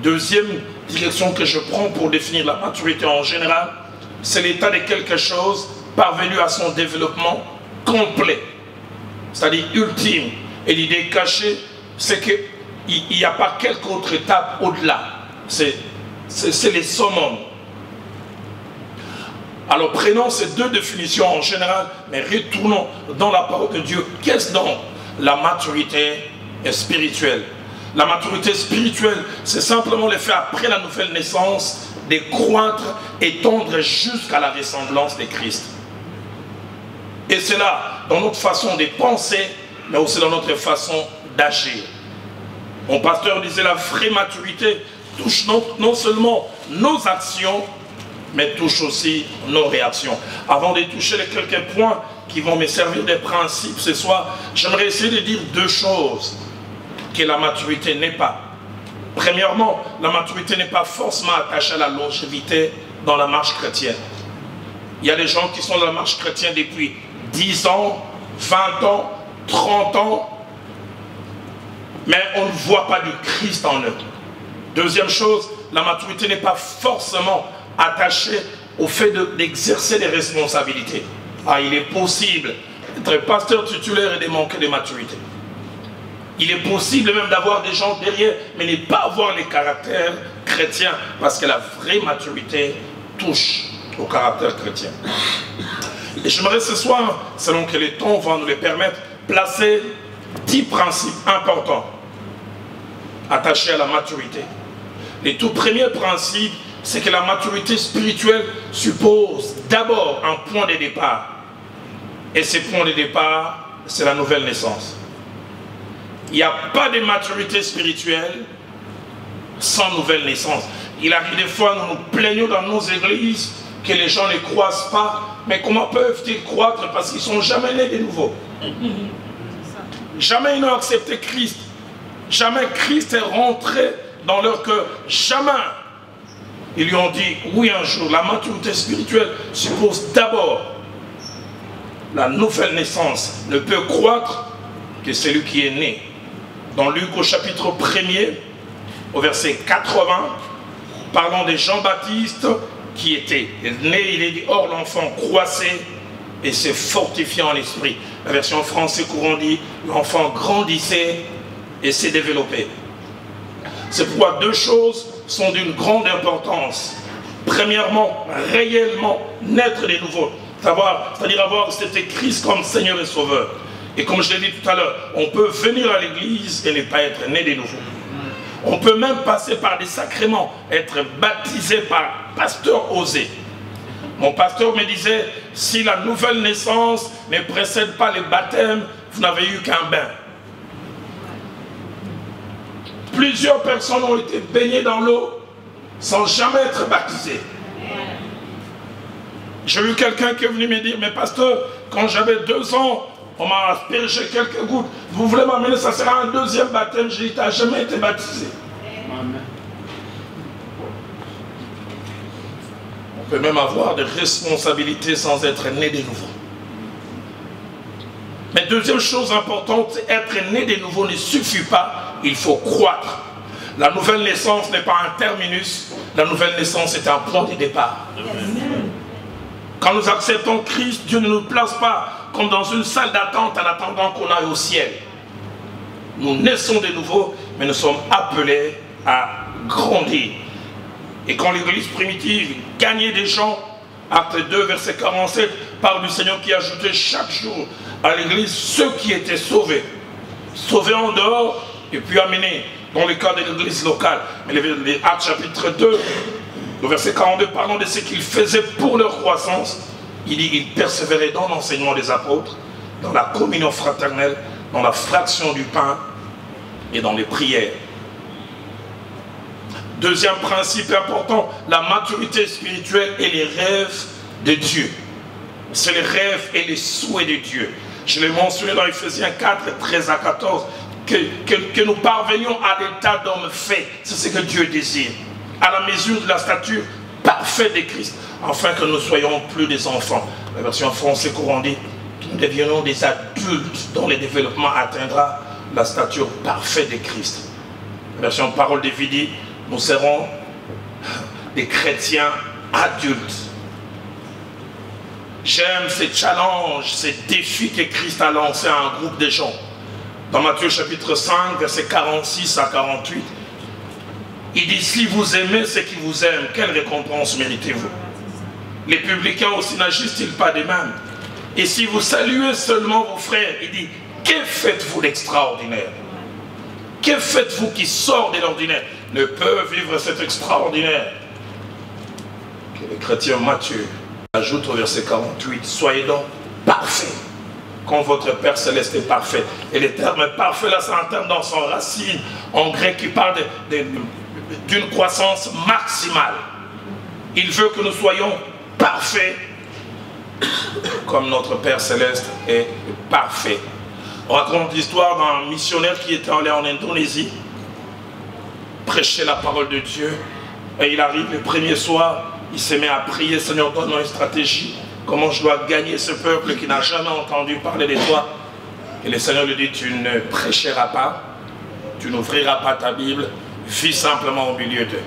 Speaker 5: Deuxième direction que je prends pour définir la maturité en général, c'est l'état de quelque chose parvenu à son développement complet, c'est-à-dire ultime. Et l'idée cachée, c'est qu'il n'y a pas quelque autre étape au-delà. C'est les summums. Alors prenons ces deux définitions en général, mais retournons dans la parole de Dieu. Qu'est-ce donc la maturité spirituelle? La maturité spirituelle, c'est simplement le fait après la nouvelle naissance de croître et tendre jusqu'à la ressemblance de Christ. Et c'est là, dans notre façon de penser, mais aussi dans notre façon d'agir. Mon pasteur disait la vraie maturité touche non seulement nos actions, mais touche aussi nos réactions. Avant de toucher les quelques points qui vont me servir de principes ce soir, j'aimerais essayer de dire deux choses que la maturité n'est pas. Premièrement, la maturité n'est pas forcément attachée à la longévité dans la marche chrétienne. Il y a des gens qui sont dans la marche chrétienne depuis 10 ans, 20 ans, 30 ans, mais on ne voit pas du Christ en eux. Deuxième chose, la maturité n'est pas forcément attachée au fait d'exercer des responsabilités. Ah, il est possible d'être pasteur titulaire et de manquer de maturité. Il est possible même d'avoir des gens derrière, mais ne pas avoir les caractères chrétiens, parce que la vraie maturité touche au caractère chrétien. Et j'aimerais ce soir, selon que les temps vont nous le permettre, placer 10 principes importants attachés à la maturité. Le tout premier principe, c'est que la maturité spirituelle suppose d'abord un point de départ. Et ce point de départ, c'est la nouvelle naissance. Il n'y a pas de maturité spirituelle sans nouvelle naissance. Il arrive des fois, nous nous plaignons dans nos églises que les gens ne croissent pas. Mais comment peuvent-ils croître parce qu'ils ne sont jamais nés de nouveau? Jamais ils n'ont accepté Christ. Jamais Christ est rentré dans leur cœur. Jamais ils lui ont dit oui un jour. La maturité spirituelle suppose d'abord la nouvelle naissance. Ne peut croître que celui qui est né. Dans Luc au chapitre 1er, au verset 80, parlant de Jean-Baptiste qui était né, il est dit, or l'enfant croissait et s'est fortifié en esprit. La version française courant dit, l'enfant grandissait et s'est développé. C'est pourquoi deux choses sont d'une grande importance. Premièrement, réellement naître de nouveau. C'est-à-dire avoir cet Christ comme Seigneur et Sauveur. Et comme je l'ai dit tout à l'heure, on peut venir à l'église et ne pas être né de nouveau. On peut même passer par des sacrements, être baptisé par pasteur Osé. Mon pasteur me disait, si la nouvelle naissance ne précède pas le baptême, vous n'avez eu qu'un bain. Plusieurs personnes ont été baignées dans l'eau sans jamais être baptisées. J'ai eu quelqu'un qui est venu me dire, mais pasteur, quand j'avais 2 ans, on m'a aspergé quelques gouttes. Vous voulez m'amener, ça sera un deuxième baptême. J'ai dit, tu n'as jamais été baptisé. Amen. On peut même avoir des responsabilités sans être né de nouveau. Mais deuxième chose importante, être né de nouveau ne suffit pas. Il faut croître. La nouvelle naissance n'est pas un terminus. La nouvelle naissance est un point de départ. Amen. Quand nous acceptons Christ, Dieu ne nous place pas comme dans une salle d'attente en attendant qu'on aille au ciel. Nous naissons de nouveau, mais nous sommes appelés à grandir. Et quand l'église primitive gagnait des gens, acte 2, verset 47, parle du Seigneur qui ajoutait chaque jour à l'église ceux qui étaient sauvés. Sauvés en dehors et puis amenés dans le cas de l'église locale. Mais les actes chapitre 2, le verset 42, parlant de ce qu'ils faisaient pour leur croissance, il dit qu'ils persévéraient dans l'enseignement des apôtres, dans la communion fraternelle, dans la fraction du pain et dans les prières. Deuxième principe important, la maturité spirituelle et les rêves de Dieu. C'est les rêves et les souhaits de Dieu. Je l'ai mentionné dans Ephésiens 4, 13 à 14, que nous parvenions à l'état d'homme fait. C'est ce que Dieu désire. À la mesure de la stature parfaite de Christ, afin que nous soyons plus des enfants, La version français courant dit, nous deviendrons des adultes dont le développement atteindra la stature parfaite de Christ. La version parole de vie dit, nous serons des chrétiens adultes. J'aime ces challenges, ces défis que Christ a lancés à un groupe de gens. Dans Matthieu chapitre 5, versets 46 à 48, il dit, si vous aimez ceux qui vous aiment, quelle récompense méritez-vous? Les publicains aussi n'agissent-ils pas de même? Et si vous saluez seulement vos frères, il dit, que faites-vous d'extraordinaire? Que faites-vous qui sort de l'ordinaire? Ne peut vivre cet extraordinaire. Que le chrétien Matthieu ajoute au verset 48, soyez donc parfaits, comme votre Père Céleste est parfait. Et le terme parfait, là, c'est un terme dans son racine, en grec, qui parle d'une croissance maximale. Il veut que nous soyons parfaits, comme notre Père Céleste est parfait. On raconte l'histoire d'un missionnaire qui était allé en Indonésie, prêcher la parole de Dieu, et il arrive le premier soir, il se met à prier, Seigneur, donne-moi une stratégie, comment je dois gagner ce peuple qui n'a jamais entendu parler de toi. Et le Seigneur lui dit, tu ne prêcheras pas, tu n'ouvriras pas ta Bible, vis simplement au milieu d'eux.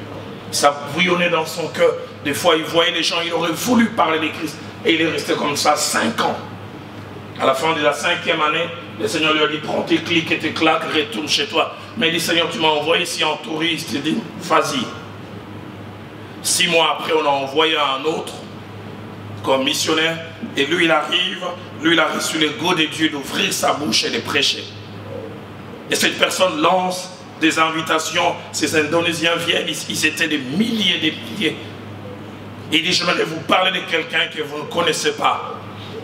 Speaker 5: Ça bouillonnait dans son cœur. Des fois, il voyait les gens, il aurait voulu parler de Christ. Et il est resté comme ça 5 ans. À la fin de la 5e année, le Seigneur lui a dit, prends tes clics et tes claques, retourne chez toi. Mais il dit, Seigneur, tu m'as envoyé ici en touriste. Il dit, vas-y. 6 mois après, on a envoyé un autre comme missionnaire. Et lui, il arrive, lui, il a reçu le goût de Dieu d'ouvrir sa bouche et de prêcher. Et cette personne lance des invitations. Ces Indonésiens viennent, ils étaient des milliers, des milliers. Et il dit, j'aimerais vous parler de quelqu'un que vous ne connaissez pas.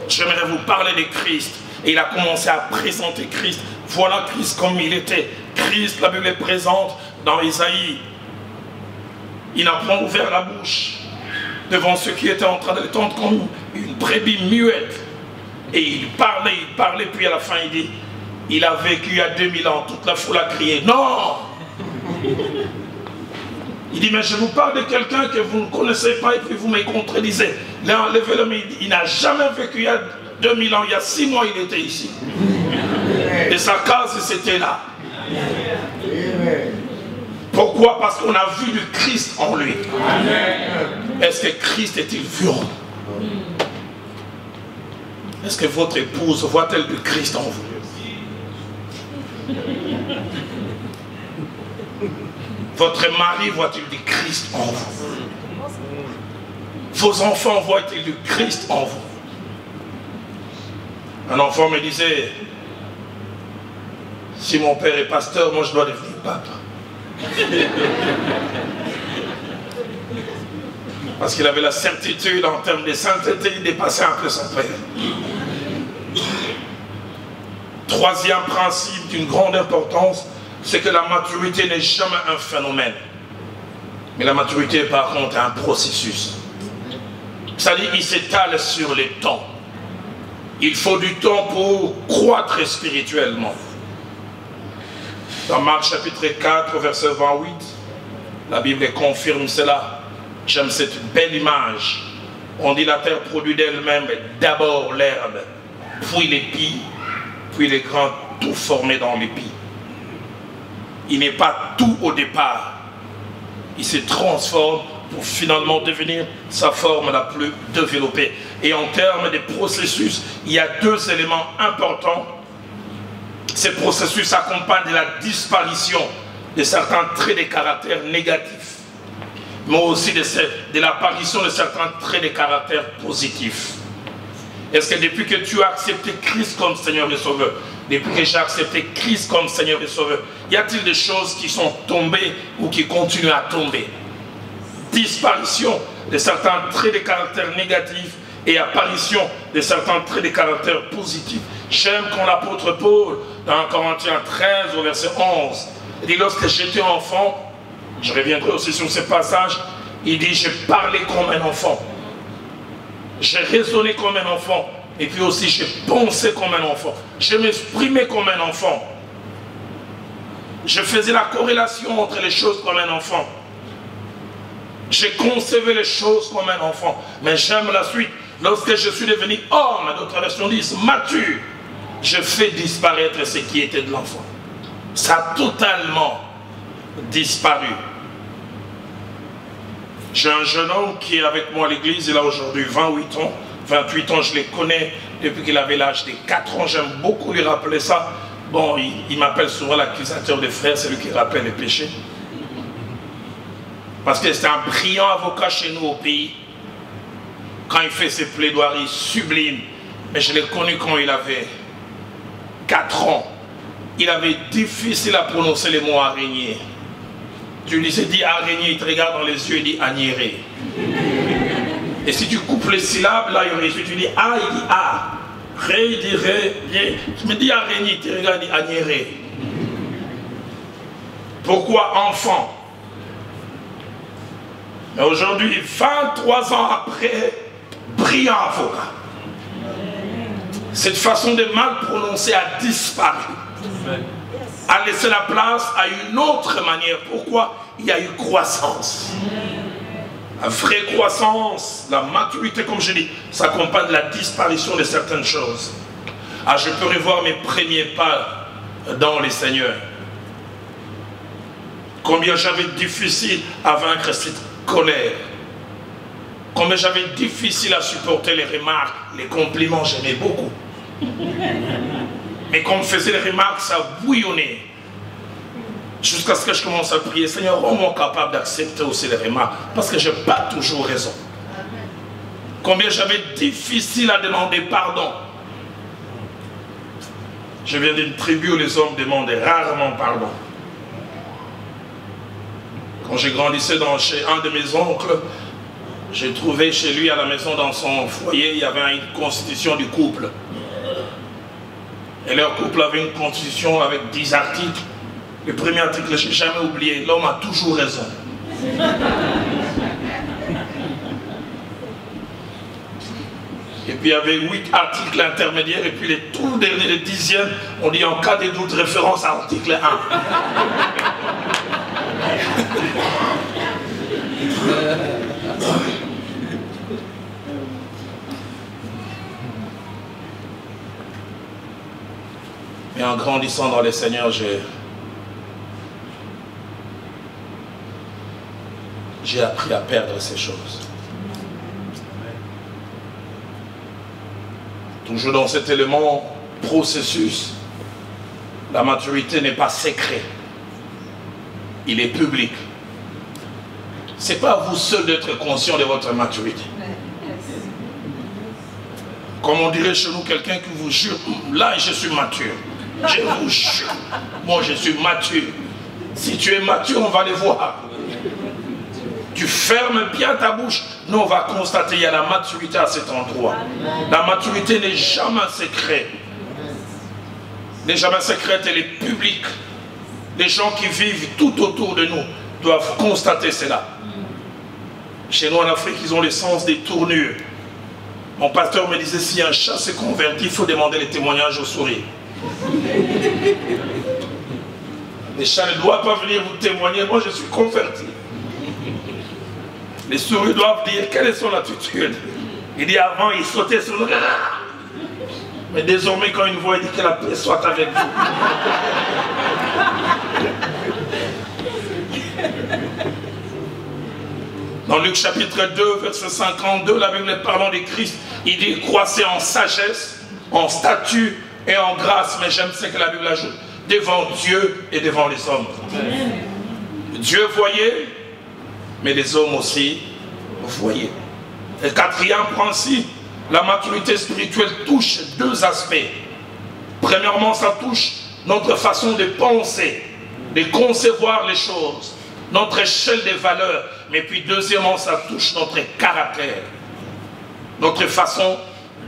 Speaker 5: J'aimerais vous parler de Christ. Et il a commencé à présenter Christ. Voilà Christ comme il était. Christ, la Bible est présente dans Isaïe. Il n'a pas ouvert la bouche devant ceux qui étaient en train de l'étendre comme une brebis muette. Et il parlait, puis à la fin il dit, il a vécu il y a 2000 ans, toute la foule a crié, non! Il dit, mais je vous parle de quelqu'un que vous ne connaissez pas et puis vous me contredisez. Là, levez-le, il n'a jamais vécu il y a 2000 ans, il y a 6 mois il était ici. Et sa case c'était là. Pourquoi? Parce qu'on a vu du Christ en lui. Est-ce que Christ est-il vu en nous? Est-ce que votre épouse voit-elle du Christ en vous? Votre mari voit-il du Christ en vous? Vos enfants voient-ils du Christ en vous? Un enfant me disait, si mon père est pasteur, moi je dois devenir pape. Parce qu'il avait la certitude en termes de sainteté, il dépassait un peu son père. Troisième principe d'une grande importance, c'est que la maturité n'est jamais un phénomène. Mais la maturité, par contre, est un processus. C'est-à-dire qu'il s'étale sur les temps. Il faut du temps pour croître spirituellement. Dans Marc chapitre 4, verset 28, la Bible confirme cela. J'aime cette belle image. On dit la terre produit d'elle-même d'abord l'herbe, puis l'épi, puis les grains tout formés dans l'épi. Il n'est pas tout au départ. Il se transforme pour finalement devenir sa forme la plus développée. Et en termes de processus, il y a 2 éléments importants. Ces processus s'accompagnent de la disparition de certains traits de caractère négatifs, mais aussi de l'apparition de certains traits de caractère positifs. Est-ce que depuis que tu as accepté Christ comme Seigneur et Sauveur, depuis que j'ai accepté Christ comme Seigneur et Sauveur, y a-t-il des choses qui sont tombées ou qui continuent à tomber? Disparition de certains traits de caractère négatifs et apparition de certains traits de caractère positifs. J'aime quand l'apôtre Paul, dans Corinthiens 13 au verset 11, il dit, lorsque j'étais enfant, je reviendrai aussi sur ce passage, il dit, j'ai parlé comme un enfant, j'ai raisonné comme un enfant, et puis aussi j'ai pensé comme un enfant, je m'exprimais comme un enfant, je faisais la corrélation entre les choses comme un enfant, j'ai concevé les choses comme un enfant. Mais j'aime la suite. Lorsque je suis devenu homme, d'autres versions disent mature, je fais disparaître ce qui était de l'enfant. Ça a totalement disparu. J'ai un jeune homme qui est avec moi à l'église, il a aujourd'hui 28 ans. 28 ans, je les connais depuis qu'il avait l'âge de 4 ans. J'aime beaucoup lui rappeler ça. Bon, il m'appelle souvent l'accusateur des frères, c'est lui qui rappelle les péchés. Parce que c'est un brillant avocat chez nous au pays. Quand il fait ses plaidoiries sublimes. Mais je l'ai connu quand il avait 4 ans. Il avait difficile à prononcer les mots araignée. Tu lui dis araignée, il te regarde dans les yeux et dit agnéré. Et si tu coupes les syllabes, là, il tu dis A, il dit A. Ré, il dit Ré. Tu me dis araignée, il te regarde, il dit agnéré. Pourquoi enfant? Mais aujourd'hui, 23 ans après, brillant avocat. Cette façon de mal prononcer a disparu. A laissé la place à une autre manière. Pourquoi? Il y a eu croissance. La vraie croissance, la maturité, comme je dis, s'accompagne de la disparition de certaines choses. Ah, je peux revoir mes premiers pas dans les Seigneurs. Combien j'avais difficile à vaincre cette colère. Combien j'avais difficile à supporter les remarques, les compliments, j'aimais beaucoup. Mais quand on me faisait les remarques, ça bouillonnait. Jusqu'à ce que je commence à prier, Seigneur, rends-moi capable d'accepter aussi les remarques, parce que je n'ai pas toujours raison. Combien j'avais difficile à demander pardon. Je viens d'une tribu où les hommes demandaient rarement pardon. Quand j'ai grandissé chez un de mes oncles, j'ai trouvé chez lui à la maison, dans son foyer, il y avait une constitution du couple. Et leur couple avait une constitution avec 10 articles. Le premier article, je n'ai jamais oublié, l'homme a toujours raison. Et puis il y avait 8 articles intermédiaires, et puis les tout derniers, les 10e, on dit en cas de doute, référence à l'article 1. Mais en grandissant dans les Seigneurs, j'ai appris à perdre ces choses. Toujours dans cet élément processus, la maturité n'est pas secret. Il est public. Ce n'est pas à vous seul d'être conscient de votre maturité. Comme on dirait chez nous, quelqu'un qui vous jure, là je suis mature. Je vous jure, moi je suis mature. Si tu es mature, on va le voir. Tu fermes bien ta bouche, nous on va constater qu'il y a la maturité à cet endroit. La maturité n'est jamais secrète. N'est jamais secrète, elle est publique. Les gens qui vivent tout autour de nous doivent constater cela. Chez nous en Afrique, ils ont le sens des tournures. Mon pasteur me disait, si un chat s'est converti, il faut demander les témoignages aux souris. Les chats ne doivent pas venir vous témoigner, moi je suis converti. Les souris doivent dire quelle est son attitude. Il dit avant, il sautait sur le... Mais désormais, quand une voix, il dit que la paix soit avec vous. Dans Luc chapitre 2, verset 52, la Bible parlant de Christ, il dit croissez en sagesse, en statut et en grâce. Mais j'aime ce que la Bible ajoute, devant Dieu et devant les hommes. Amen. Dieu voyait, mais les hommes aussi voyaient. Et quatrième principe, la maturité spirituelle touche deux aspects. Premièrement, ça touche notre façon de penser, de concevoir les choses, notre échelle des valeurs. Mais puis deuxièmement, ça touche notre caractère, notre façon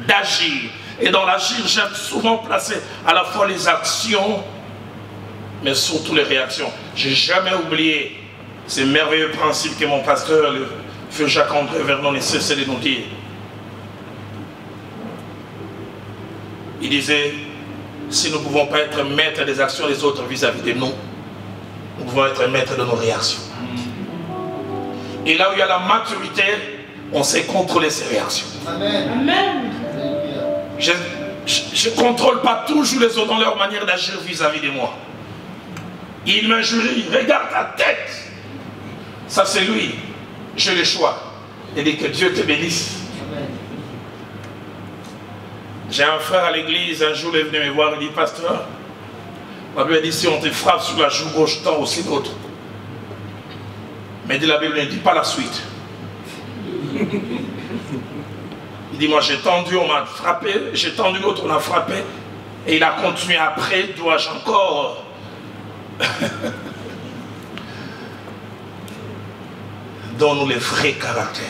Speaker 5: d'agir. Et dans l'agir, j'aime souvent placer à la fois les actions, mais surtout les réactions. Je n'ai jamais oublié ces merveilleux principes que mon pasteur, le feu Jacques-André Vernon, ne cessait de nous dire. Il disait, si nous ne pouvons pas être maîtres des actions des autres vis-à-vis de nous, nous pouvons être maîtres de nos réactions. Et là où il y a la maturité, on sait contrôler ses réactions.
Speaker 1: Amen.
Speaker 5: Je ne contrôle pas toujours les autres dans leur manière d'agir vis-à-vis de moi. Il m'injurie, regarde ta tête. Ça c'est lui. J'ai le choix. Il dit que Dieu te bénisse. J'ai un frère à l'église, un jour il est venu me voir, il dit, pasteur, la Bible dit, si on te frappe sur la joue gauche, tant aussi l'autre. Mais la Bible ne dit pas la suite. Il dit, moi j'ai tendu, on m'a frappé, j'ai tendu l'autre, on a frappé, et il a continué après, dois-je encore... Donne-nous les vrais caractères.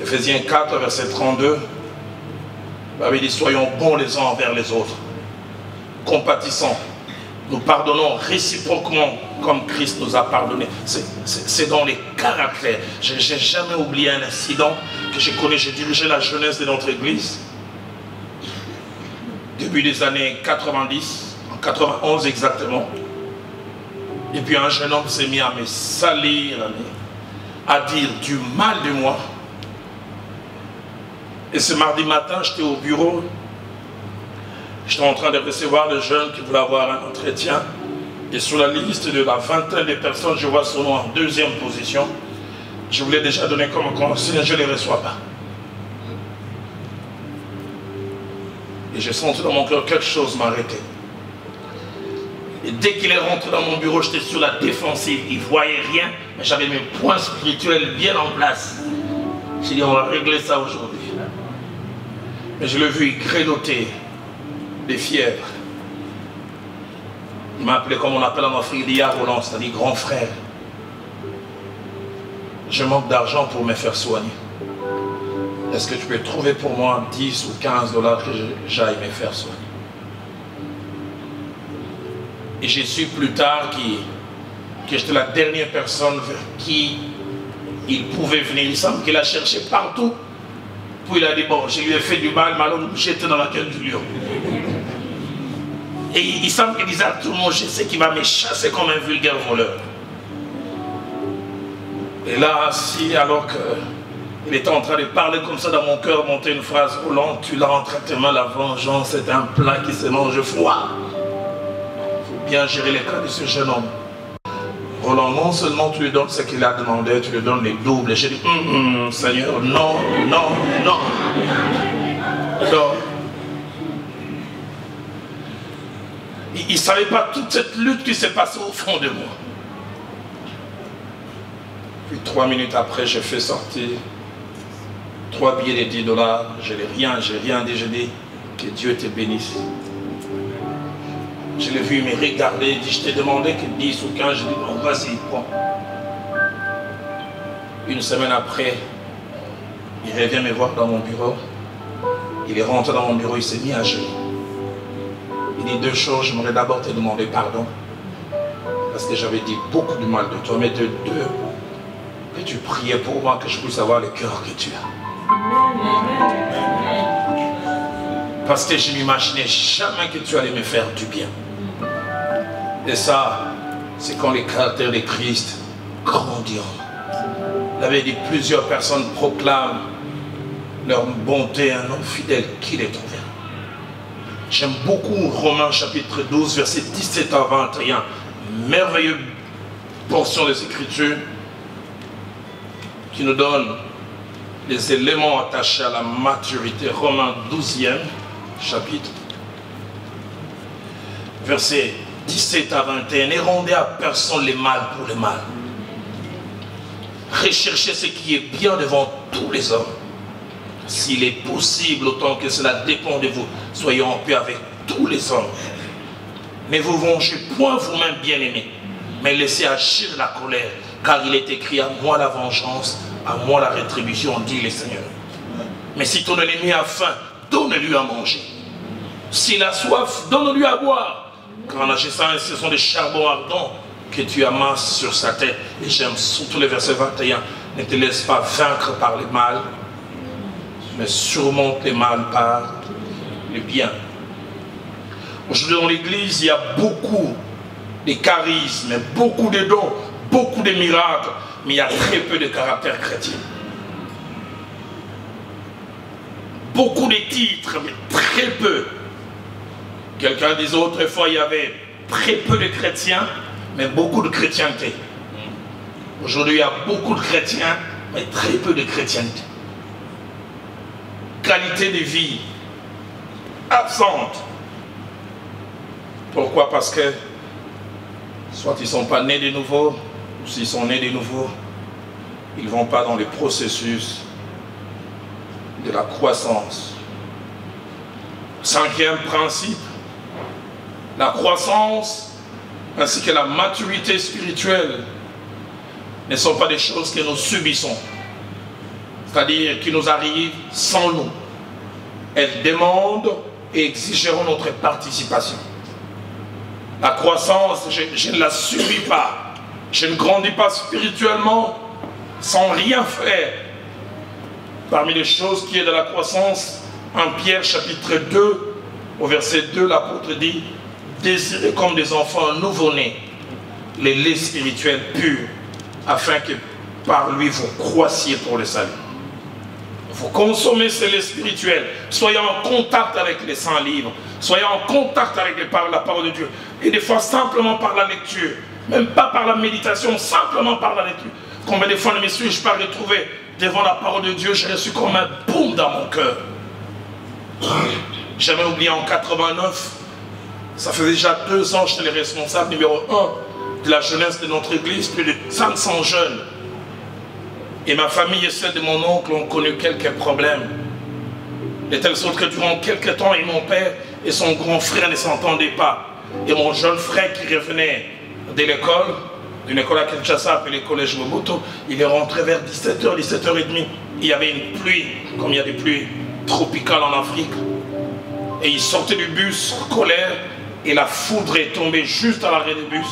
Speaker 5: Ephésiens 4, verset 32, la Bible dit, soyons bons les uns envers les autres, compatissants, nous pardonnons réciproquement comme Christ nous a pardonné. C'est dans les caractères. Je n'ai jamais oublié un incident que je connais. J'ai dirigé la jeunesse de notre église début des années 90, en 91 exactement. Et puis un jeune homme s'est mis à me salir, à dire du mal de moi. Et ce mardi matin, j'étais au bureau. J'étais en train de recevoir des jeunes qui voulaient avoir un entretien. Et sur la liste de la vingtaine de personnes, je vois son nom en deuxième position. Je voulais déjà donner comme conseil, je ne les reçois pas. Et j'ai senti dans mon cœur quelque chose m'arrêter. Et dès qu'il est rentré dans mon bureau, j'étais sur la défensive. Il ne voyait rien, mais j'avais mes points spirituels bien en place. J'ai dit, on va régler ça aujourd'hui. Mais je l'ai vu, il grelottait des fièvres. Il m'a appelé comme on appelle en Afrique, il dit, Roland, c'est-à-dire grand frère. Je manque d'argent pour me faire soigner. Est-ce que tu peux trouver pour moi 10 ou 15 dollars que j'aille me faire soigner? Et j'ai su plus tard que j'étais la dernière personne vers qui il pouvait venir. Il semble qu'il a cherché partout. Puis il a dit, bon, je lui ai fait du mal, mais alors j'étais dans la gueule du lion. Et il semble qu'il disait à tout le monde, je sais qu'il va me chasser comme un vulgaire voleur. Et là, assis, alors qu'il était en train de parler comme ça dans mon cœur, monter une phrase, Roland, tu l'as entre tes mains, la vengeance, c'est un plat qui se mange froid. Il faut bien gérer les cas de ce jeune homme. Roland, non seulement tu lui donnes ce qu'il a demandé, tu lui donnes les doubles. Et j'ai dit, Seigneur, non, non, non. Non. Il ne savait pas toute cette lutte qui s'est passée au fond de moi. Puis 3 minutes après, j'ai fait sortir 3 billets de 10 dollars. Je n'ai rien dit. Je dis que Dieu te bénisse. Je l'ai vu me regarder, il dit, je t'ai demandé que 10 ou 15, je dis, non, vas-y, prends. Une semaine après, il revient me voir dans mon bureau. Il est rentré dans mon bureau, il s'est mis à genoux. Il dit 2 choses, j'aimerais d'abord te demander pardon. Parce que j'avais dit beaucoup de mal de toi, mais de 2, que tu priais pour moi, que je puisse avoir le cœur que tu as. Parce que je n'imaginais jamais que tu allais me faire du bien. Et ça, c'est quand les caractères de Christ grandiront. Il avait dit, plusieurs personnes proclament leur bonté à un homme fidèle qui les trouvera. J'aime beaucoup Romains chapitre 12, versets 17 à 21. Merveilleuse portion des Écritures qui nous donne les éléments attachés à la maturité. Romains 12e chapitre, versets 17 à 21. Ne rendez à personne le mal pour le mal. Recherchez ce qui est bien devant tous les hommes. S'il est possible, autant que cela dépend de vous, soyez en paix avec tous les hommes. Ne vous vengez point vous-même, bien-aimés, mais laissez agir la colère, car il est écrit, à moi la vengeance, à moi la rétribution, dit le Seigneur. Mais si ton ennemi a faim, donne-lui à manger. S'il a soif, donne-lui à boire. Car en agissant, ce sont des charbons ardents que tu amasses sur sa tête. Et j'aime surtout le verset 21. Ne te laisse pas vaincre par le mal, mais surmonte le mal par le bien. Aujourd'hui dans l'église, il y a beaucoup de charismes, beaucoup de dons, beaucoup de miracles, mais il y a très peu de caractère chrétien. Beaucoup de titres, mais très peu. Quelqu'un disait autrefois, il y avait très peu de chrétiens, mais beaucoup de chrétienté. Aujourd'hui, il y a beaucoup de chrétiens, mais très peu de chrétienté. Qualité de vie absente. Pourquoi? Parce que soit ils ne sont pas nés de nouveau, ou s'ils sont nés de nouveau, ils ne vont pas dans le processus de la croissance. Cinquième principe, la croissance ainsi que la maturité spirituelle ne sont pas des choses que nous subissons, c'est-à-dire qui nous arrivent sans nous. Elles demandent et exigeront notre participation. La croissance, je ne la subis pas. Je ne grandis pas spirituellement sans rien faire. Parmi les choses qui est de la croissance, en Pierre chapitre 2, au verset 2, l'apôtre dit « Désirez comme des enfants nouveau-nés les laits spirituels purs, afin que par lui vous croissiez pour le salut. » Il faut consommer ces laits spirituels. Soyez en contact avec les saints livres. Soyez en contact avec la parole de Dieu. Et des fois simplement par la lecture. Même pas par la méditation, simplement par la lecture. Combien de fois ne me suis-je pas retrouvé devant la parole de Dieu? J'ai reçu comme un boum dans mon cœur. Jamais oublié en 89, ça fait déjà 2 ans, j'étais le responsable numéro 1 de la jeunesse de notre église, plus de 500 jeunes. Et ma famille et celle de mon oncle ont connu quelques problèmes. De telle sorte que durant quelques temps, et mon père et son grand frère ne s'entendaient pas. Et mon jeune frère qui revenait de l'école, d'une école à Kinshasa appelée Collège Mobutu, il est rentré vers 17h, 17h30. Il y avait une pluie, comme il y a des pluies tropicales en Afrique. Et il sortait du bus, colère, et la foudre est tombée juste à l'arrêt du bus.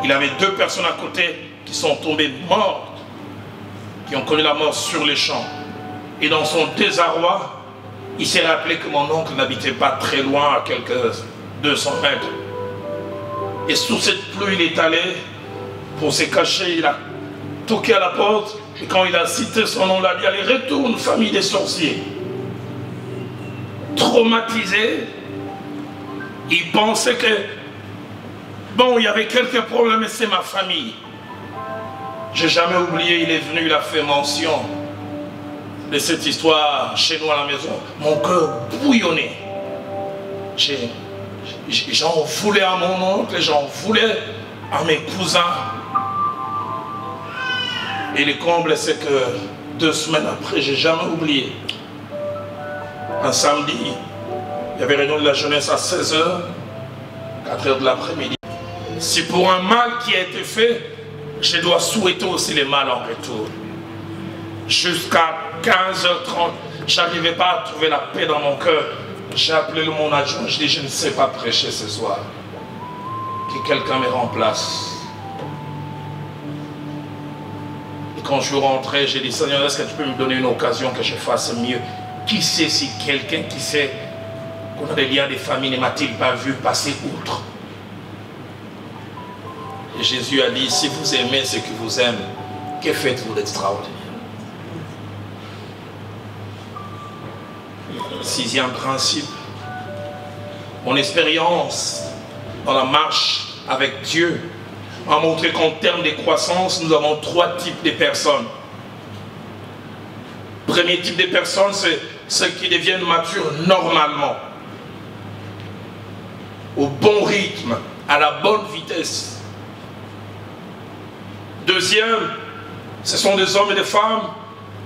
Speaker 5: Il avait 2 personnes à côté qui sont tombées mortes, qui ont connu la mort sur les champs. Et dans son désarroi, il s'est rappelé que mon oncle n'habitait pas très loin, à quelques 200 mètres. Et sous cette pluie, il est allé pour se cacher, il a toqué à la porte, et quand il a cité son nom, il a dit « Allez, retourne, famille des sorciers ». Traumatisé, il pensait que, bon, il y avait quelques problèmes, mais c'est ma famille. J'ai jamais oublié, il est venu, il a fait mention de cette histoire chez nous à la maison. Mon cœur bouillonnait. J'en voulais à mon oncle, j'en voulais à mes cousins. Et le comble, c'est que 2 semaines après, j'ai jamais oublié. Un samedi, il y avait réunion de la jeunesse à 16h, 4h de l'après-midi. Si pour un mal qui a été fait, je dois souhaiter aussi le mal en retour. Jusqu'à 15h30, je n'arrivais pas à trouver la paix dans mon cœur. J'ai appelé mon adjoint, je dis je ne sais pas prêcher ce soir. Que quelqu'un me remplace. Et quand je suis rentré, j'ai dit Seigneur, est-ce que tu peux me donner une occasion que je fasse mieux? Qui sait si quelqu'un qui sait qu'on a des liens de famille ne m'a-t-il pas vu passer outre? Et Jésus a dit, si vous aimez ce qui vous aime, que faites-vous d'extraordinaire? 6e principe, mon expérience dans la marche avec Dieu a montré qu'en termes de croissance, nous avons 3 types de personnes. Premier type de personnes, c'est ceux qui deviennent matures normalement, au bon rythme, à la bonne vitesse. Deuxième, ce sont des hommes et des femmes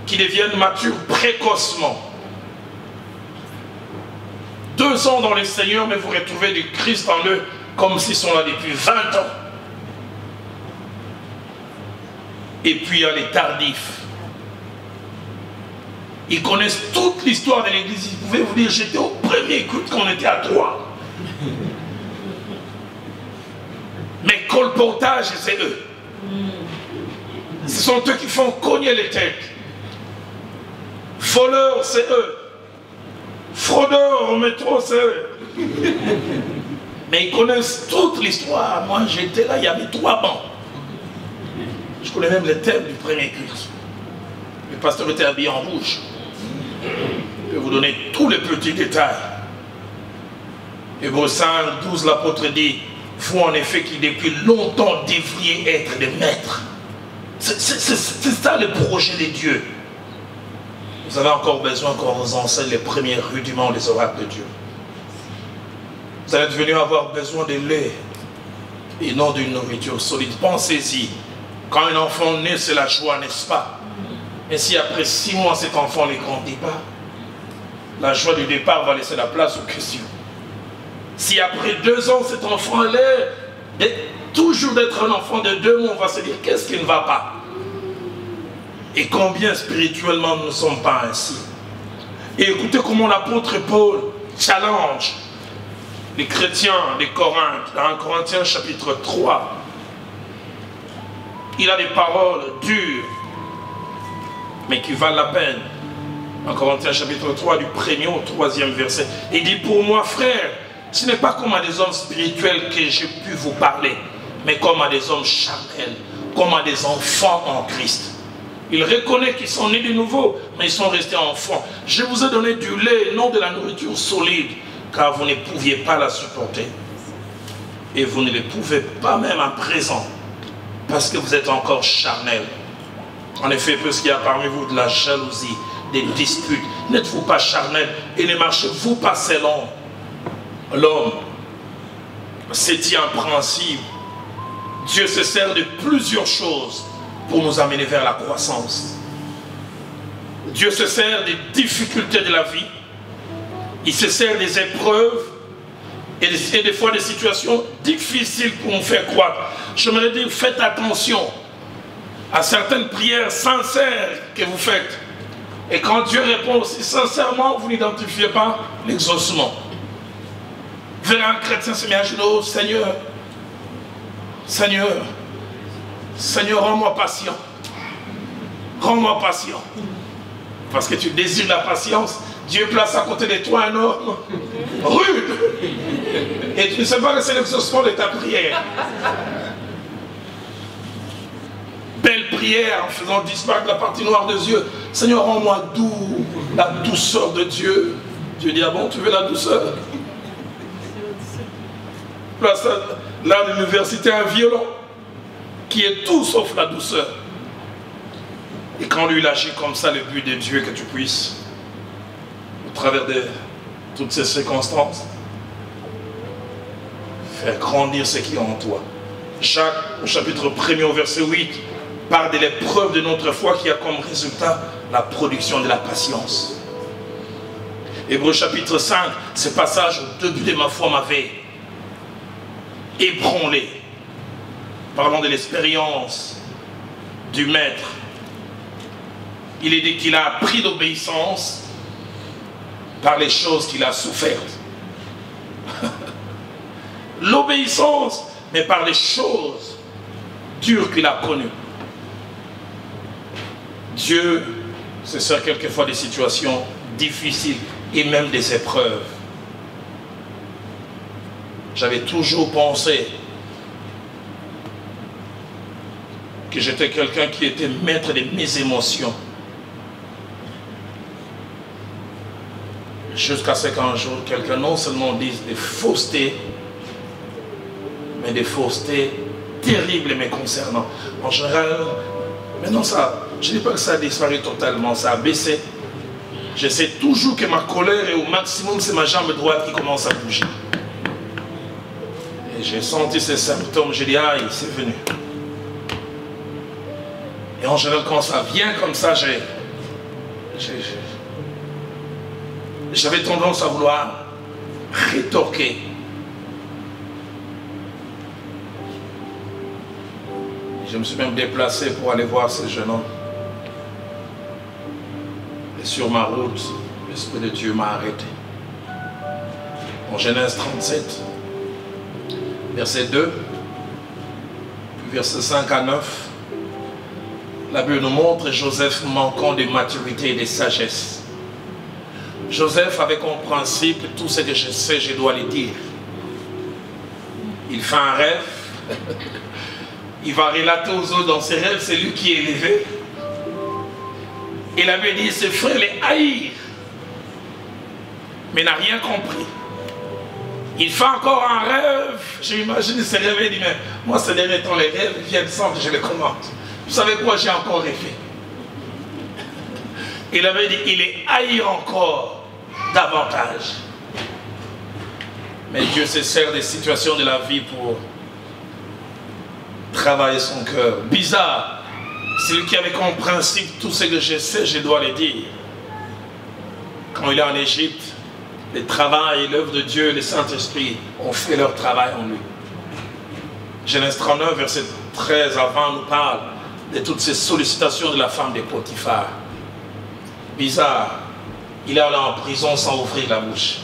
Speaker 5: qui deviennent matures précocement. 2 ans dans le Seigneur, mais vous retrouvez du Christ en eux comme s'ils sont là depuis 20 ans. Et puis il y a les tardifs. Ils connaissent toute l'histoire de l'église. Ils pouvaient vous dire, j'étais au premier culte quand on était à 3. Mais colportage, c'est eux. Ce sont eux qui font cogner les têtes. Voleurs, c'est eux. Fraudeurs au métro, c'est eux. Mais ils connaissent toute l'histoire. Moi, j'étais là, il y avait 3 bancs. Je connais même les thèmes du premier culte. Le pasteur était habillé en rouge. Je vais vous donner tous les petits détails. Hébreux 5, 12, l'apôtre dit, vous en effet qui depuis longtemps devriez être des maîtres. C'est ça le projet de Dieu. Vous avez encore besoin qu'on vous enseigne les premiers rudiments des oracles de Dieu. Vous allez devenir avoir besoin de lait et non d'une nourriture solide. Pensez-y. Quand un enfant naît, c'est la joie, n'est-ce pas? Mais si après 6 mois, cet enfant ne grandit pas, la joie du départ va laisser la place aux questions. Si après 2 ans, cet enfant a l'air toujours d'être un enfant de 2 mois, on va se dire, qu'est-ce qui ne va pas? Et combien spirituellement nous ne sommes pas ainsi? Et écoutez comment l'apôtre Paul challenge les chrétiens des Corinthes, dans 1 Corinthiens chapitre 3. Il a des paroles dures, mais qui valent la peine. En Corinthiens chapitre 3, du 1er au 3e verset. Il dit, pour moi frère, ce n'est pas comme à des hommes spirituels que j'ai pu vous parler, mais comme à des hommes charnels, comme à des enfants en Christ. Il reconnaît qu'ils sont nés de nouveau, mais ils sont restés enfants. Je vous ai donné du lait, non de la nourriture solide, car vous ne pouviez pas la supporter. Et vous ne le pouvez pas même à présent, parce que vous êtes encore charnel. En effet, puisqu'il y a parmi vous de la jalousie, des disputes, n'êtes-vous pas charnel et ne marchez-vous pas selon l'homme? C'est incompréhensible. Dieu se sert de plusieurs choses pour nous amener vers la croissance. Dieu se sert des difficultés de la vie. Il se sert des épreuves et des fois des situations difficiles pour nous faire croître. J'aimerais dire, faites attention à certaines prières sincères que vous faites. Et quand Dieu répond aussi sincèrement, vous n'identifiez pas l'exaucement. Vers un chrétien se met à genoux, Seigneur, Seigneur, Seigneur, rends-moi patient. Rends-moi patient. Parce que tu désires la patience. Dieu place à côté de toi un homme rude. Et tu ne sais pas que c'est l'exaucement de ta prière. Belle prière en faisant disparaître la partie noire des yeux. Seigneur, rends-moi doux, la douceur de Dieu. Dieu dit, ah bon, tu veux la douceur? Place là, l'université un violon qui est tout sauf la douceur. Et quand lui il agit comme ça, le but de Dieu est que tu puisses, au travers de toutes ces circonstances, faire grandir ce qui est en toi. Jacques, au chapitre 1er au verset 8, parle de l'épreuve de notre foi qui a comme résultat la production de la patience. Hébreux chapitre 5, ce passage au début de ma foi m'avait ébranlé. Parlons de l'expérience du maître. Il est dit qu'il a appris l'obéissance par les choses qu'il a souffertes. L'obéissance, mais par les choses dures qu'il a connues. Dieu se sert quelquefois des situations difficiles et même des épreuves. J'avais toujours pensé que j'étais quelqu'un qui était maître de mes émotions. Jusqu'à ce qu'un jour, quelqu'un non seulement dise des faussetés, mais des faussetés terribles me concernant. En général, maintenant ça, je ne dis pas que ça a disparu totalement, ça a baissé. Je sais toujours que ma colère est au maximum, c'est ma jambe droite qui commence à bouger. Et j'ai senti ces symptômes, j'ai dit, aïe, c'est venu. Et en général, quand ça vient comme ça, j'avais tendance à vouloir rétorquer. Je me suis même déplacé pour aller voir ce jeune homme. Et sur ma route, l'Esprit de Dieu m'a arrêté. En Genèse 37, verset 2, puis verset 5 à 9, la Bible nous montre Joseph manquant de maturité et de sagesse. Joseph avait comme principe, tout ce que je sais, je dois le dire. Il fait un rêve. il va relater aux autres dans ses rêves, c'est lui qui est élevé. Il avait dit, ses frères les haïrent, mais n'a rien compris. Il fait encore un rêve, j'imagine, il s'est réveillé, il dit, mais moi ces derniers temps, les rêves viennent sans que je les commente. Vous savez quoi, j'ai encore rêvé. Il avait dit, il les haït encore davantage. Mais Dieu se sert des situations de la vie pour travailler son cœur. Bizarre, celui qui avait comme principe tout ce que je sais, je dois le dire. Quand il est en Égypte, le travail et l'œuvre de Dieu, le Saint-Esprit ont fait leur travail en lui. Genèse 39, verset 13 à 20 nous parle de toutes ces sollicitations de la femme de Potiphar. Bizarre, il est allé en prison sans ouvrir la bouche.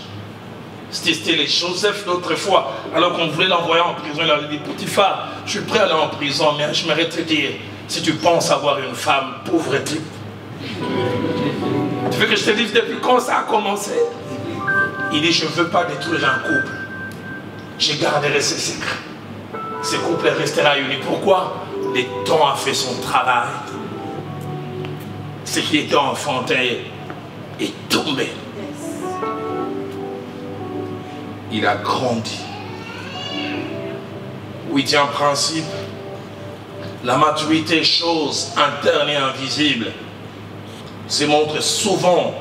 Speaker 5: C'était les Joseph d'autrefois. Alors qu'on voulait l'envoyer en prison, il avait dit, Potiphar, je suis prêt à aller en prison, mais je m'arrête te dire, si tu penses avoir une femme, pauvre type. Tu veux que je te dise depuis quand ça a commencé? Il dit, je ne veux pas détruire un couple. Je garderai ses secrets. Ce couple restera uni. Pourquoi? Le temps a fait son travail. Ce qui était enfantin est tombé. Il a grandi. Huitième principe, la maturité, chose interne et invisible, se montre souvent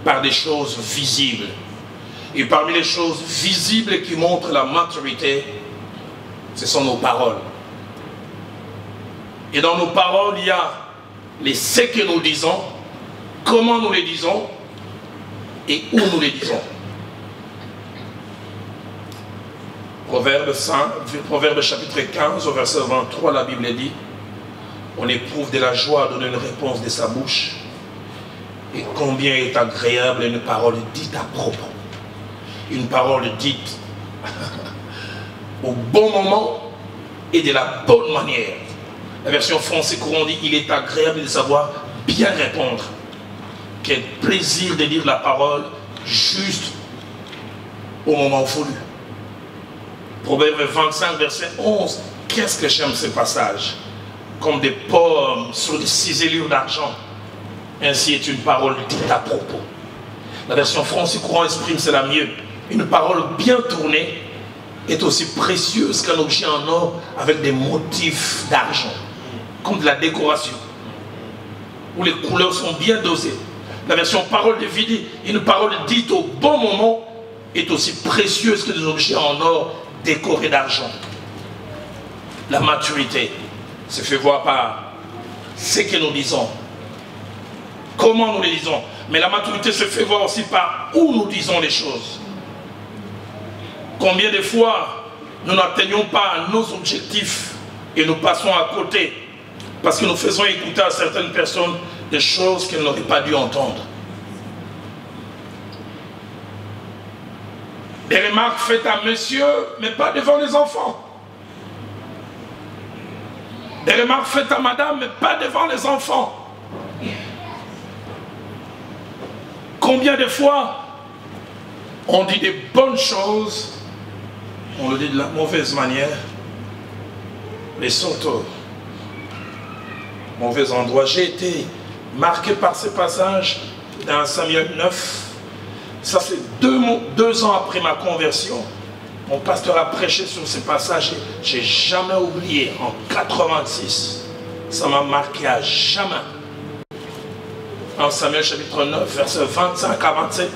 Speaker 5: par des choses visibles. Et parmi les choses visibles qui montrent la maturité, ce sont nos paroles. Et dans nos paroles, il y a ce que nous disons, comment nous les disons et où nous les disons. Proverbe chapitre 15, au verset 23, la Bible dit, on éprouve de la joie à donner une réponse de sa bouche, et combien est agréable une parole dite à propos. Une parole dite au bon moment et de la bonne manière. La version française courant dit, il est agréable de savoir bien répondre. Quel plaisir de dire la parole juste au moment voulu. Proverbe 25, verset 11. Qu'est-ce que j'aime ce passage? Comme des pommes sur des ciselures d'argent. Ainsi est une parole dite à propos. La version française courant exprime cela mieux. Une parole bien tournée est aussi précieuse qu'un objet en or avec des motifs d'argent, comme de la décoration, où les couleurs sont bien dosées. La version parole de vie dit, une parole dite au bon moment est aussi précieuse que des objets en or décorés d'argent. La maturité se fait voir par ce que nous disons, comment nous les disons, mais la maturité se fait voir aussi par où nous disons les choses. Combien de fois nous n'atteignons pas nos objectifs et nous passons à côté parce que nous faisons écouter à certaines personnes des choses qu'elles n'auraient pas dû entendre. Des remarques faites à monsieur, mais pas devant les enfants. Des remarques faites à madame, mais pas devant les enfants. Combien de fois on dit des bonnes choses, on le dit de la mauvaise manière, mais surtout, mauvais endroit. J'ai été marqué par ce passage dans Samuel 9. Ça c'est 2 ans après ma conversion. Mon pasteur a prêché sur ce passage. J'ai jamais oublié. En 86, ça m'a marqué à jamais. En Samuel chapitre 9, verset 25 à 27,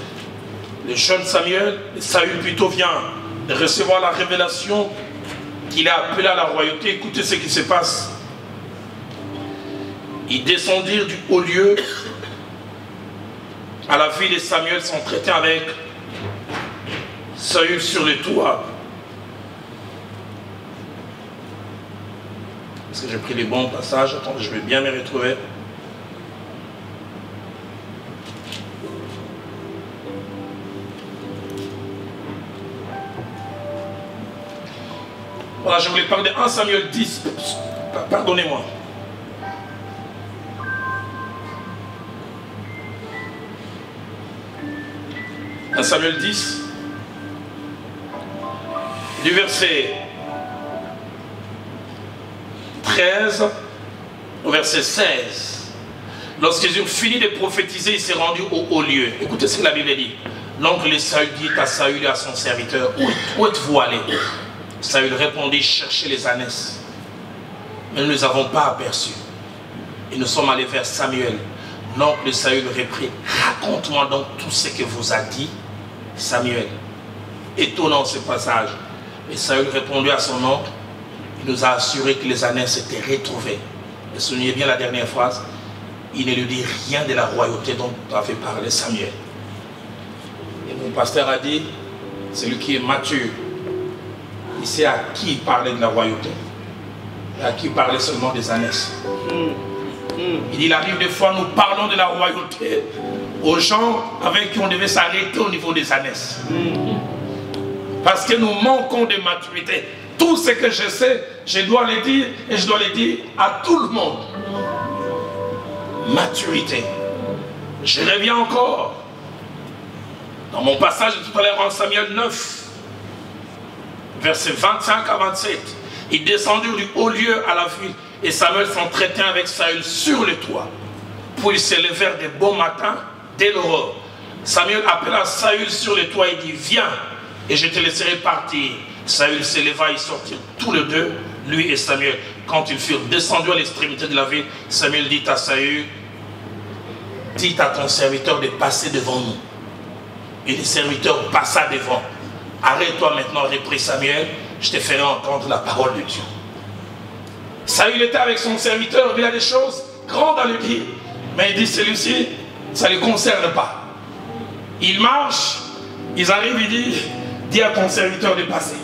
Speaker 5: le jeune Samuel, Saül plutôt vient de recevoir la révélation qu'il est appelé à la royauté. Écoutez ce qui se passe. Ils descendirent du haut lieu à la ville et Samuel s'entretint avec Saül sur le toit. Est-ce que j'ai pris les bons passages? Attendez, je vais bien me retrouver. Voilà, je voulais parler de 1 Samuel 10. Pardonnez-moi. Samuel 10, du verset 13, verset 16. Lorsqu'ils eurent fini de prophétiser, il s'est rendu au haut lieu. Écoutez ce que la Bible dit. L'oncle de Saül dit à Saül et à son serviteur, où êtes-vous allés? Saül répondit, cherchez les ânesses. Mais nous ne les avons pas aperçus. Et nous sommes allés vers Samuel. L'oncle de Saül reprit, raconte-moi donc tout ce que vous a dit Samuel. Étonnant ce passage. Et Saül répondit à son oncle, il nous a assuré que les ânesses étaient retrouvées. Et soulignez bien la dernière phrase, il ne lui dit rien de la royauté dont avait parlé Samuel. Et mon pasteur a dit, celui qui est mature, il sait à qui parler de la royauté et à qui parler seulement des ânesses. Il arrive des fois, nous parlons de la royauté aux gens avec qui on devait s'arrêter au niveau des ânesses. Parce que nous manquons de maturité. Tout ce que je sais, je dois le dire et je dois le dire à tout le monde. Maturité. Je reviens encore dans mon passage de tout à l'heure en Samuel 9, versets 25 à 27. Ils descendirent du haut lieu à la ville et Samuel s'entretint avec Saül sur le toit. Puis ils se levèrent de bon matin dès l'aurore. Samuel appela Saül sur le toit et dit, viens et je te laisserai partir. Saül se leva et sortit tous les deux, lui et Samuel. Quand ils furent descendus à l'extrémité de la ville, Samuel dit à Saül, dis à ton serviteur de passer devant nous. Et le serviteur passa devant. Arrête-toi maintenant, reprit Samuel, je te ferai entendre la parole de Dieu. Saül était avec son serviteur, il a des choses grandes à lui dire. Mais il dit, celui-ci, ça ne le concerne pas. Il marche, ils arrivent, il dit, dis à ton serviteur de passer.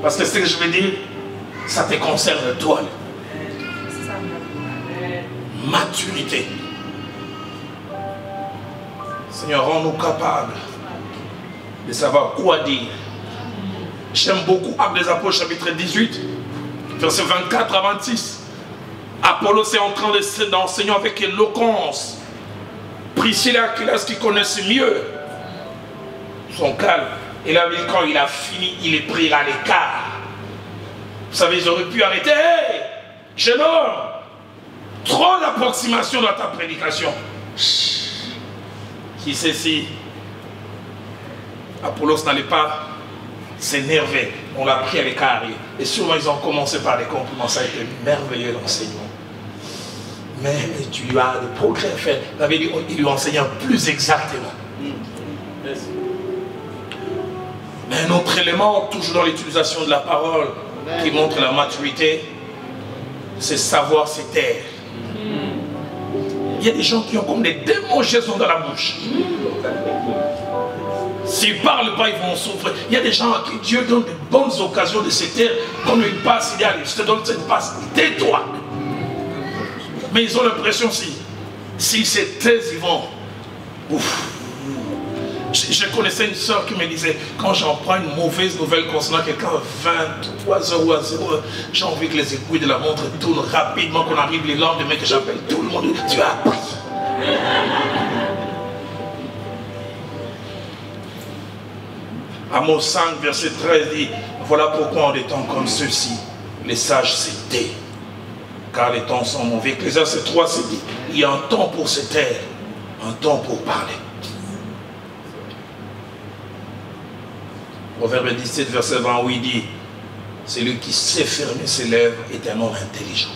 Speaker 5: Parce que ce que je veux dire, ça te concerne toi. Maturité. Seigneur, rends-nous capables de savoir quoi dire. J'aime beaucoup Actes des Apôtres chapitre 18, versets 24 à 26. Apollos est en train d'enseigner avec éloquence. Priscille et Aquilas qui connaissent mieux sont calmes. Et là, quand il a fini, il est pris à l'écart. Vous savez, ils auraient pu arrêter. Hey, jeune homme, trop d'approximation dans ta prédication. Qui sait si Apollos n'allait pas s'énerver. On l'a pris à l'écart. Et souvent, ils ont commencé par des compliments. Ça a été merveilleux l'enseignement. Mais tu as des progrès faits. Il lui enseignait plus exactement. Mais un autre élément, toujours dans l'utilisation de la parole, qui montre la maturité, c'est savoir se taire. Il y a des gens qui ont comme des démangeaisons dans la bouche. S'ils ne parlent pas, ils vont souffrir. Il y a des gens à qui Dieu donne de bonnes occasions de se taire. Comme une passe, il dit, allez, je te donne cette passe, tais-toi. Mais ils ont l'impression, s'ils se taisent, ils vont... Ouf. Je connaissais une soeur qui me disait, quand j'en prends une mauvaise nouvelle concernant quelqu'un à 23h ou à 0h, j'ai envie que les aiguilles de la montre tournent rapidement, qu'on arrive les lendemains, que j'appelle tout le monde. Tu as appris. Amos 5, verset 13 dit, voilà pourquoi en des temps comme ceux-ci, les sages se taisent, car les temps sont mauvais. Ecclésiaste 3 se dit, il y a un temps pour se taire, un temps pour parler. Proverbe 17, verset 20, où il dit, celui qui sait fermer ses lèvres est un homme intelligent.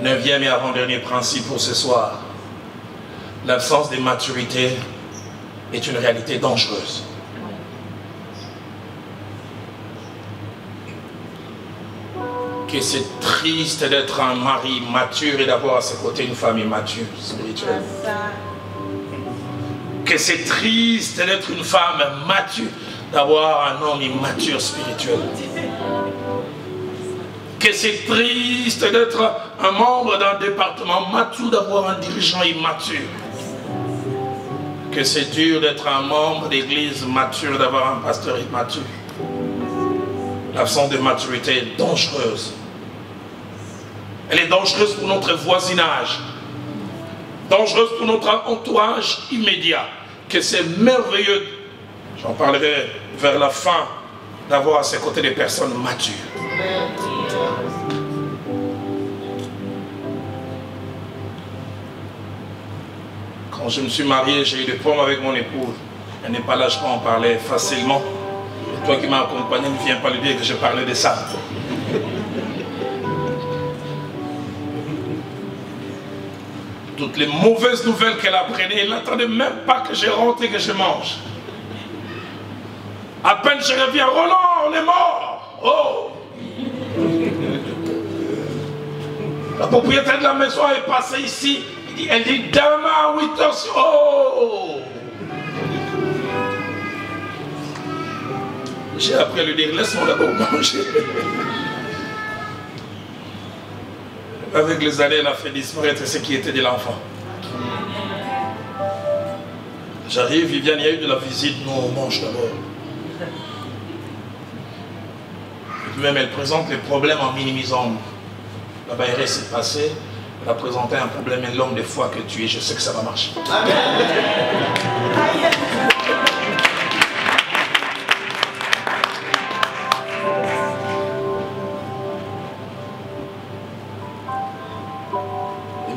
Speaker 5: Amen. 9e et avant-dernier principe pour ce soir, l'absence de maturité est une réalité dangereuse. Que c'est triste d'être un mari mature et d'avoir à ses côtés une femme immature spirituelle. Que c'est triste d'être une femme mature, d'avoir un homme immature spirituel. Que c'est triste d'être un membre d'un département mature, d'avoir un dirigeant immature. Que c'est dur d'être un membre d'église mature, d'avoir un pasteur immature. L'absence de maturité est dangereuse. Elle est dangereuse pour notre voisinage. Dangereuse pour notre entourage immédiat. Que c'est merveilleux, j'en parlerai vers la fin, d'avoir à ses côtés des personnes matures. Quand je me suis marié, j'ai eu des problèmes avec mon épouse. Elle n'est pas là, je peux en parler facilement. Et toi qui m'as accompagné, ne viens pas lui dire que je parlais de ça. Toutes les mauvaises nouvelles qu'elle apprenait, elle n'attendait même pas que je rentre et que je mange. À peine je reviens, Roland, on est mort. Oh! La propriétaire de la maison est passée ici. Elle dit demain à 8h. Oh! J'ai appris à lui dire laisse-moi d'abord manger. Avec les années, elle a fait disparaître ce qui était de l'enfant. J'arrive, Viviane, il y a eu de la visite, nous on mange d'abord. Et puis même elle présente les problèmes en minimisant. La baillerie s'est passée, elle a présenté un problème et l'homme des fois que tu es, je sais que ça va marcher.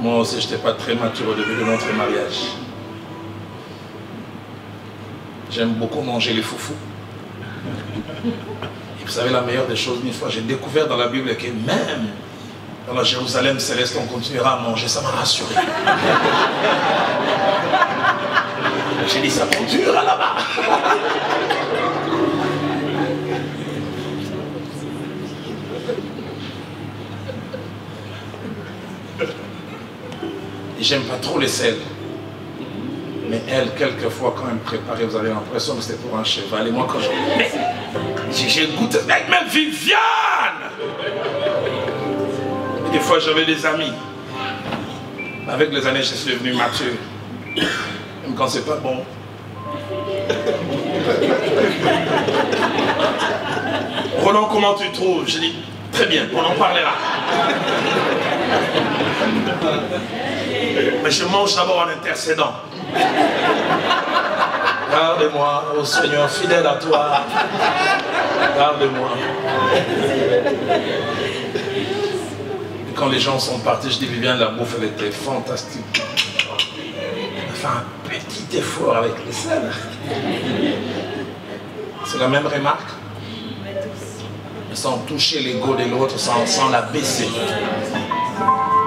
Speaker 5: Moi aussi, je n'étais pas très mature au début de notre mariage. J'aime beaucoup manger les foufous. Et vous savez, la meilleure des choses, une fois, j'ai découvert dans la Bible que même dans la Jérusalem céleste, on continuera à manger. Ça m'a rassuré. J'ai dit, ça continuera là-bas. J'aime pas trop les sels. Mais elle, quelquefois, quand elle me préparait, vous avez l'impression que c'était pour un cheval. Et moi, quand j'ai goûté, même Viviane! Et des fois, j'avais des amis. Avec les années, je suis devenu mature. Même quand c'est pas bon. Roland, comment tu trouves? J'ai dit, très bien, on en parlera. Mais je mange d'abord en intercédant. Garde-moi, ô Seigneur, fidèle à toi. Garde-moi. Et quand les gens sont partis, je dis, Viviane, la bouffe, elle était fantastique. On a fait un petit effort avec les sels. C'est la même remarque. Sans toucher l'ego de l'autre, sans la baisser.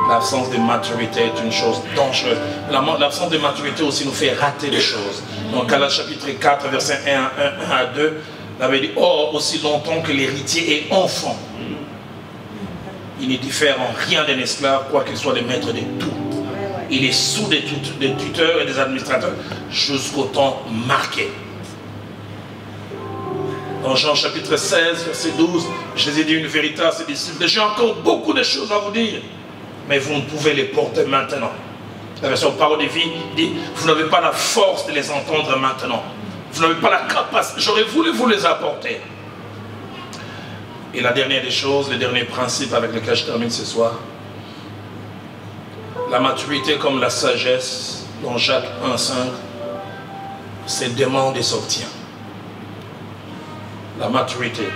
Speaker 5: L'absence de maturité est une chose dangereuse. L'absence de maturité aussi nous fait rater les choses. Donc, à la chapitre 4, verset 1 à 2, il avait dit, oh, aussi longtemps que l'héritier est enfant, il ne diffère en rien d'un esclave, quoiqu'il soit le maître de tout. Il est sous des tuteurs et des administrateurs jusqu'au temps marqué. Dans Jean chapitre 16, verset 12, je les ai dit une vérité à ses disciples. J'ai encore beaucoup de choses à vous dire, mais vous ne pouvez les porter maintenant. La version Parole de vie dit, vous n'avez pas la force de les entendre maintenant. Vous n'avez pas la capacité. J'aurais voulu vous les apporter. Et la dernière des choses, le dernier principe avec lequel je termine ce soir, la maturité comme la sagesse, dans Jacques 1,5, c'est demande et s'obtient. La maturité,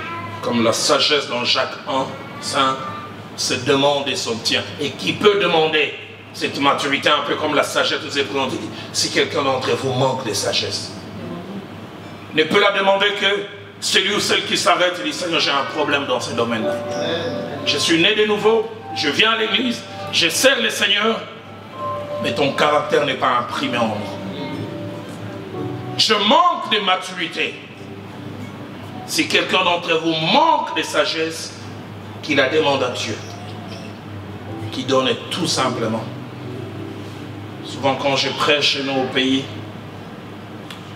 Speaker 5: comme la sagesse dans Jacques 1,5, se demande et s'obtient. Et qui peut demander cette maturité, un peu comme la sagesse nous est présentée, si quelqu'un d'entre vous manque de sagesse? Ne peut la demander que celui ou celle qui s'arrête et dit, Seigneur, j'ai un problème dans ce domaine-là. Je suis né de nouveau, je viens à l'église, je sers le Seigneur, mais ton caractère n'est pas imprimé en moi. Je manque de maturité. Si quelqu'un d'entre vous manque de sagesse, qu'il la demande à Dieu, qui donne tout simplement. Souvent quand je prêche chez nous au pays,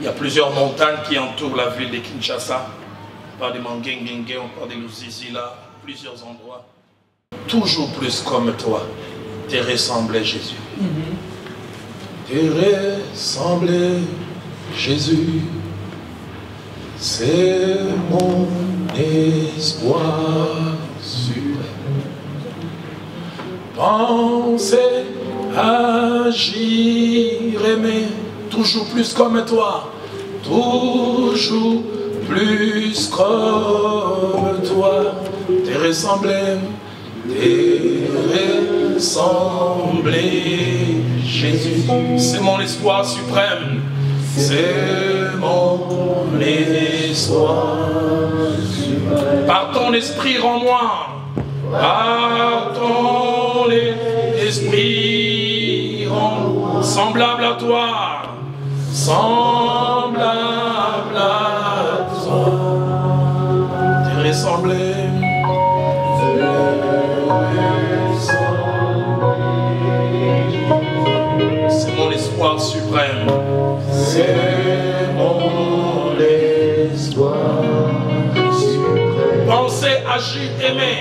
Speaker 5: il y a plusieurs montagnes qui entourent la ville de Kinshasa. On parle de Mangengengue, on parle de Lusizila, plusieurs endroits. Toujours plus comme toi, te ressembler Jésus. Te ressembler Jésus, c'est mon espoir suprême. Penser, agir, aimer, toujours plus comme toi, toujours plus comme toi, t'es ressemblé, Jésus. C'est mon espoir suprême, c'est mon espoir suprême. Par ton esprit rends-moi, par ton esprit rends-moi semblable à toi, semblable à toi, t'es ressemblé. C'est mon espoir suprême, c'est mon espoir suprême. Pensez, agir, aimer,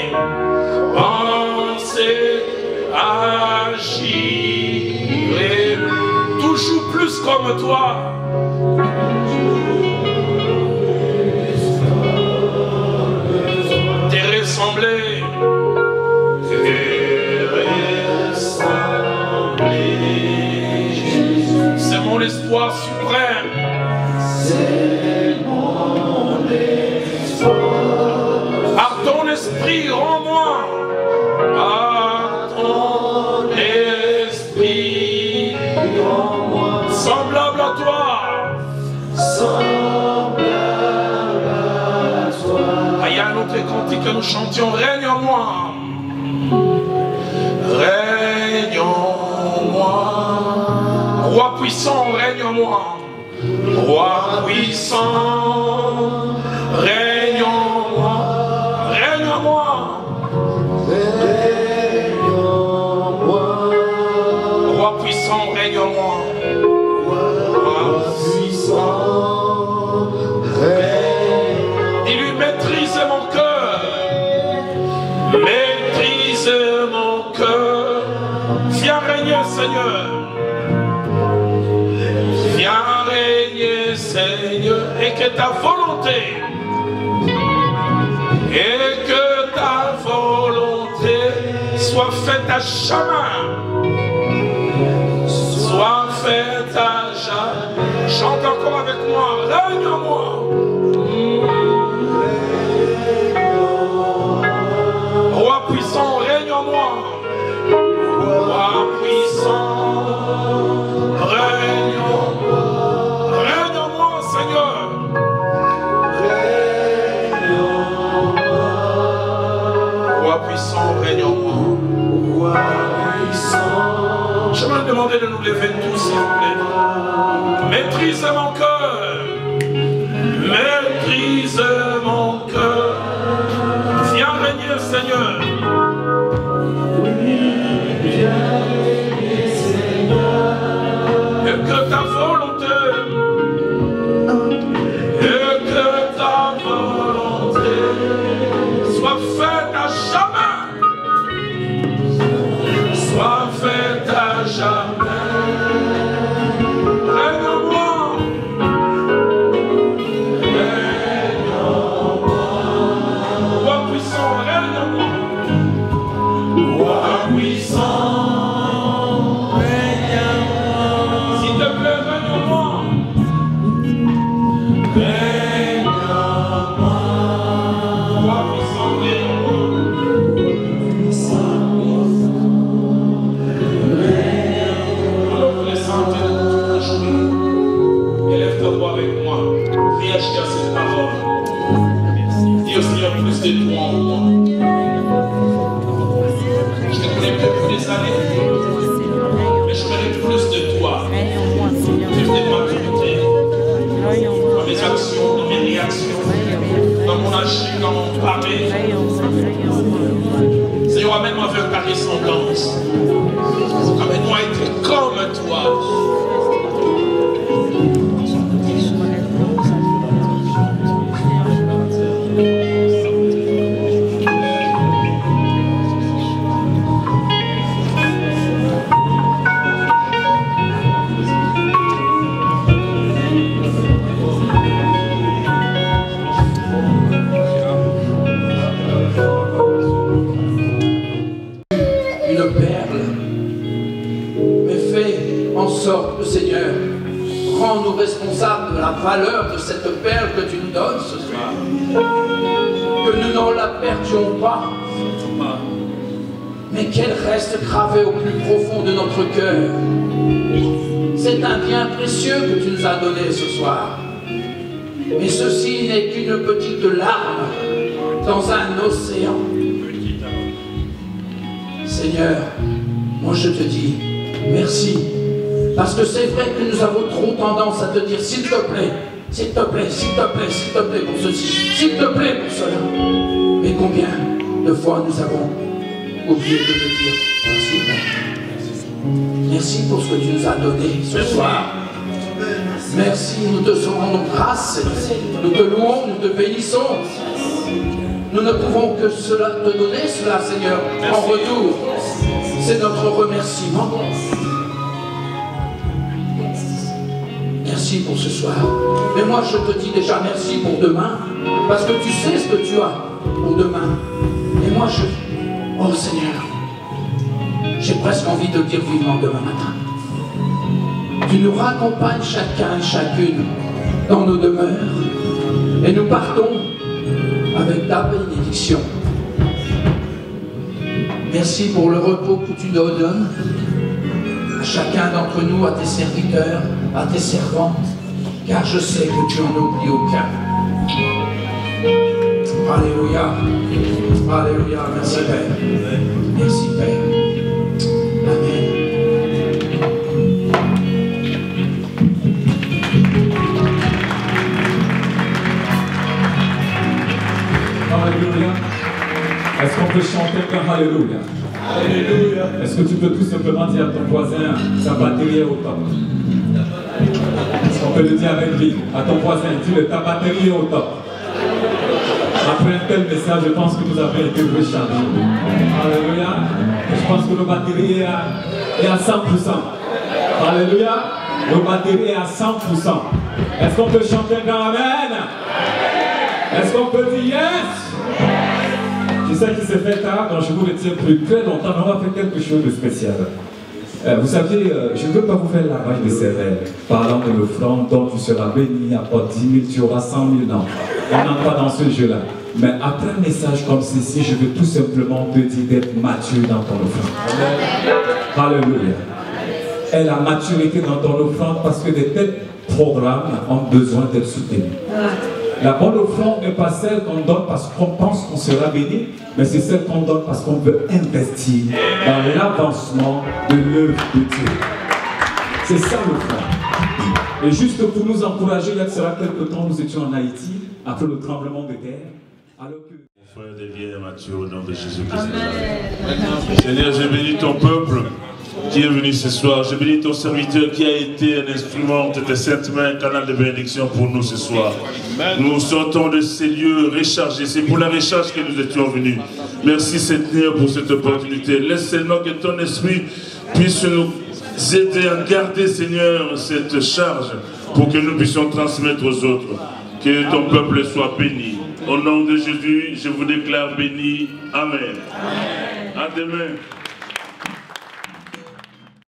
Speaker 5: pensez, agir, aimer, toujours plus comme toi. T'es ressemblé. C'est mon espoir suprême. C'est mon espoir. Par ton esprit, rends-moi. Par ton esprit, rends-moi. Semblable à toi. Semblable à toi. Ah, il y a un autre cantique que nous chantions. Règne en moi. Règne en moi. Roi puissant, règne en moi. Roi puissant, règne en moi. Règne en moi. Règne en moi. Roi puissant, règne en moi. Roi puissant, règne. Dis-lui, maîtrise mon cœur. Maîtrise mon cœur. Viens régner, Seigneur. Viens régner, Seigneur, et que ta volonté, soit faite à jamais. Soit faite à jamais. Chante encore avec moi, règne en moi. Roi puissant, règne en moi. Roi puissant, règne en moi. Règne en moi, Seigneur. Règne en moi. Roi puissant, règne en moi. Roi puissant. Je vais me demander de nous lever tous, s'il vous plaît. Maîtrise mon cœur. Maîtrise mon cœur. Viens régner, Seigneur. Et que ta volonté, soit faite à jamais, soit faite à jamais. Règne en moi, règne en moi. Roi puissant, règne en moi. Roi puissant. Plus de toi en moi. Je te connais depuis des années, mais je connais plus de toi. Plus de maturité dans mes actions, dans mes réactions, dans mon agir, dans mon parler. Seigneur, amène-moi vers ta ressemblance. Amène-moi à être comme toi.
Speaker 4: Seigneur, rends-nous responsables de la valeur de cette perle que tu nous donnes. donnes ce soir. Que nous n'en la perdions pas, mais qu'elle reste gravée au plus profond de notre cœur. C'est un bien précieux que tu nous as donné ce soir. Mais ceci n'est qu'une petite larme dans un océan. Seigneur, moi je te dis merci. Parce que c'est vrai que nous avons trop tendance à te dire s'il te plaît, s'il te plaît, s'il te plaît, s'il te plaît pour ceci, s'il te plaît pour cela. Mais combien de fois nous avons oublié de te dire merci Père. Merci pour ce que tu nous as donné ce soir. Merci, nous te rendons grâce, nous te louons, nous te bénissons. Nous ne pouvons que te donner cela, Seigneur, en retour. C'est notre remerciement. Merci pour ce soir. Mais moi, je te dis déjà merci pour demain, parce que tu sais ce que tu as pour demain. Et moi, oh Seigneur, j'ai presque envie de dire vivement demain matin. Tu nous raccompagnes chacun et chacune dans nos demeures. Et nous partons avec ta bénédiction. Merci pour le repos que tu nous donnes, à chacun d'entre nous, à tes serviteurs, à tes servantes, car je sais que tu n'en oublies aucun. Alléluia. Alléluia. Merci Père. Merci Père. Amen.
Speaker 7: Alléluia. Est-ce qu'on peut chanter un Alléluia? Alléluia. Est-ce que tu peux tout simplement dire à ton voisin, sa batterie est au top? Est-ce qu'on peut le dire avec lui? À ton voisin, dis-le, ta batterie est au top. Après un tel message, je pense que nous avons été rechargés. Alléluia. Je pense que nos batteries est à 100%. Alléluia. Nos batteries est à 100%. Est-ce qu'on peut chanter un grand amen? Est-ce qu'on peut dire yes? Je sais qu'il s'est fait tard, donc je vous retiens plus très longtemps, mais on va faire quelque chose de spécial. Vous savez, je ne veux pas vous faire la lavage de cervelle, parlant de l'offrande dont tu seras béni, apporte 10 000, tu auras 100 000 ans. On n'entre pas dans ce jeu-là. Mais après un message comme ceci, je veux tout simplement te dire d'être mature dans ton offrande. Alléluia. Et la maturité dans ton offrande, parce que de tels programmes ont besoin d'être soutenus. La bonne offrande n'est pas celle qu'on donne parce qu'on pense qu'on sera béni, mais c'est celle qu'on donne parce qu'on veut investir dans l'avancement de l'œuvre de Dieu. C'est ça l'offrande. Et juste pour nous encourager, il y a quelques temps, nous étions en Haïti, après le tremblement de terre. Alors que...
Speaker 8: Frère, deviens mature au nom de Jésus-Christ. Seigneur, j'ai béni ton peuple qui est venu ce soir. J'ai béni ton serviteur qui a été un instrument de tes saintes mains, un canal de bénédiction pour nous ce soir. Nous sortons de ces lieux rechargés. C'est pour la recharge que nous étions venus. Merci Seigneur pour cette opportunité. Laisse seulement que ton esprit puisse nous aider à garder, Seigneur, cette charge pour que nous puissions transmettre aux autres. Que ton peuple soit béni. Au nom de Jésus, je vous déclare béni. Amen. À demain.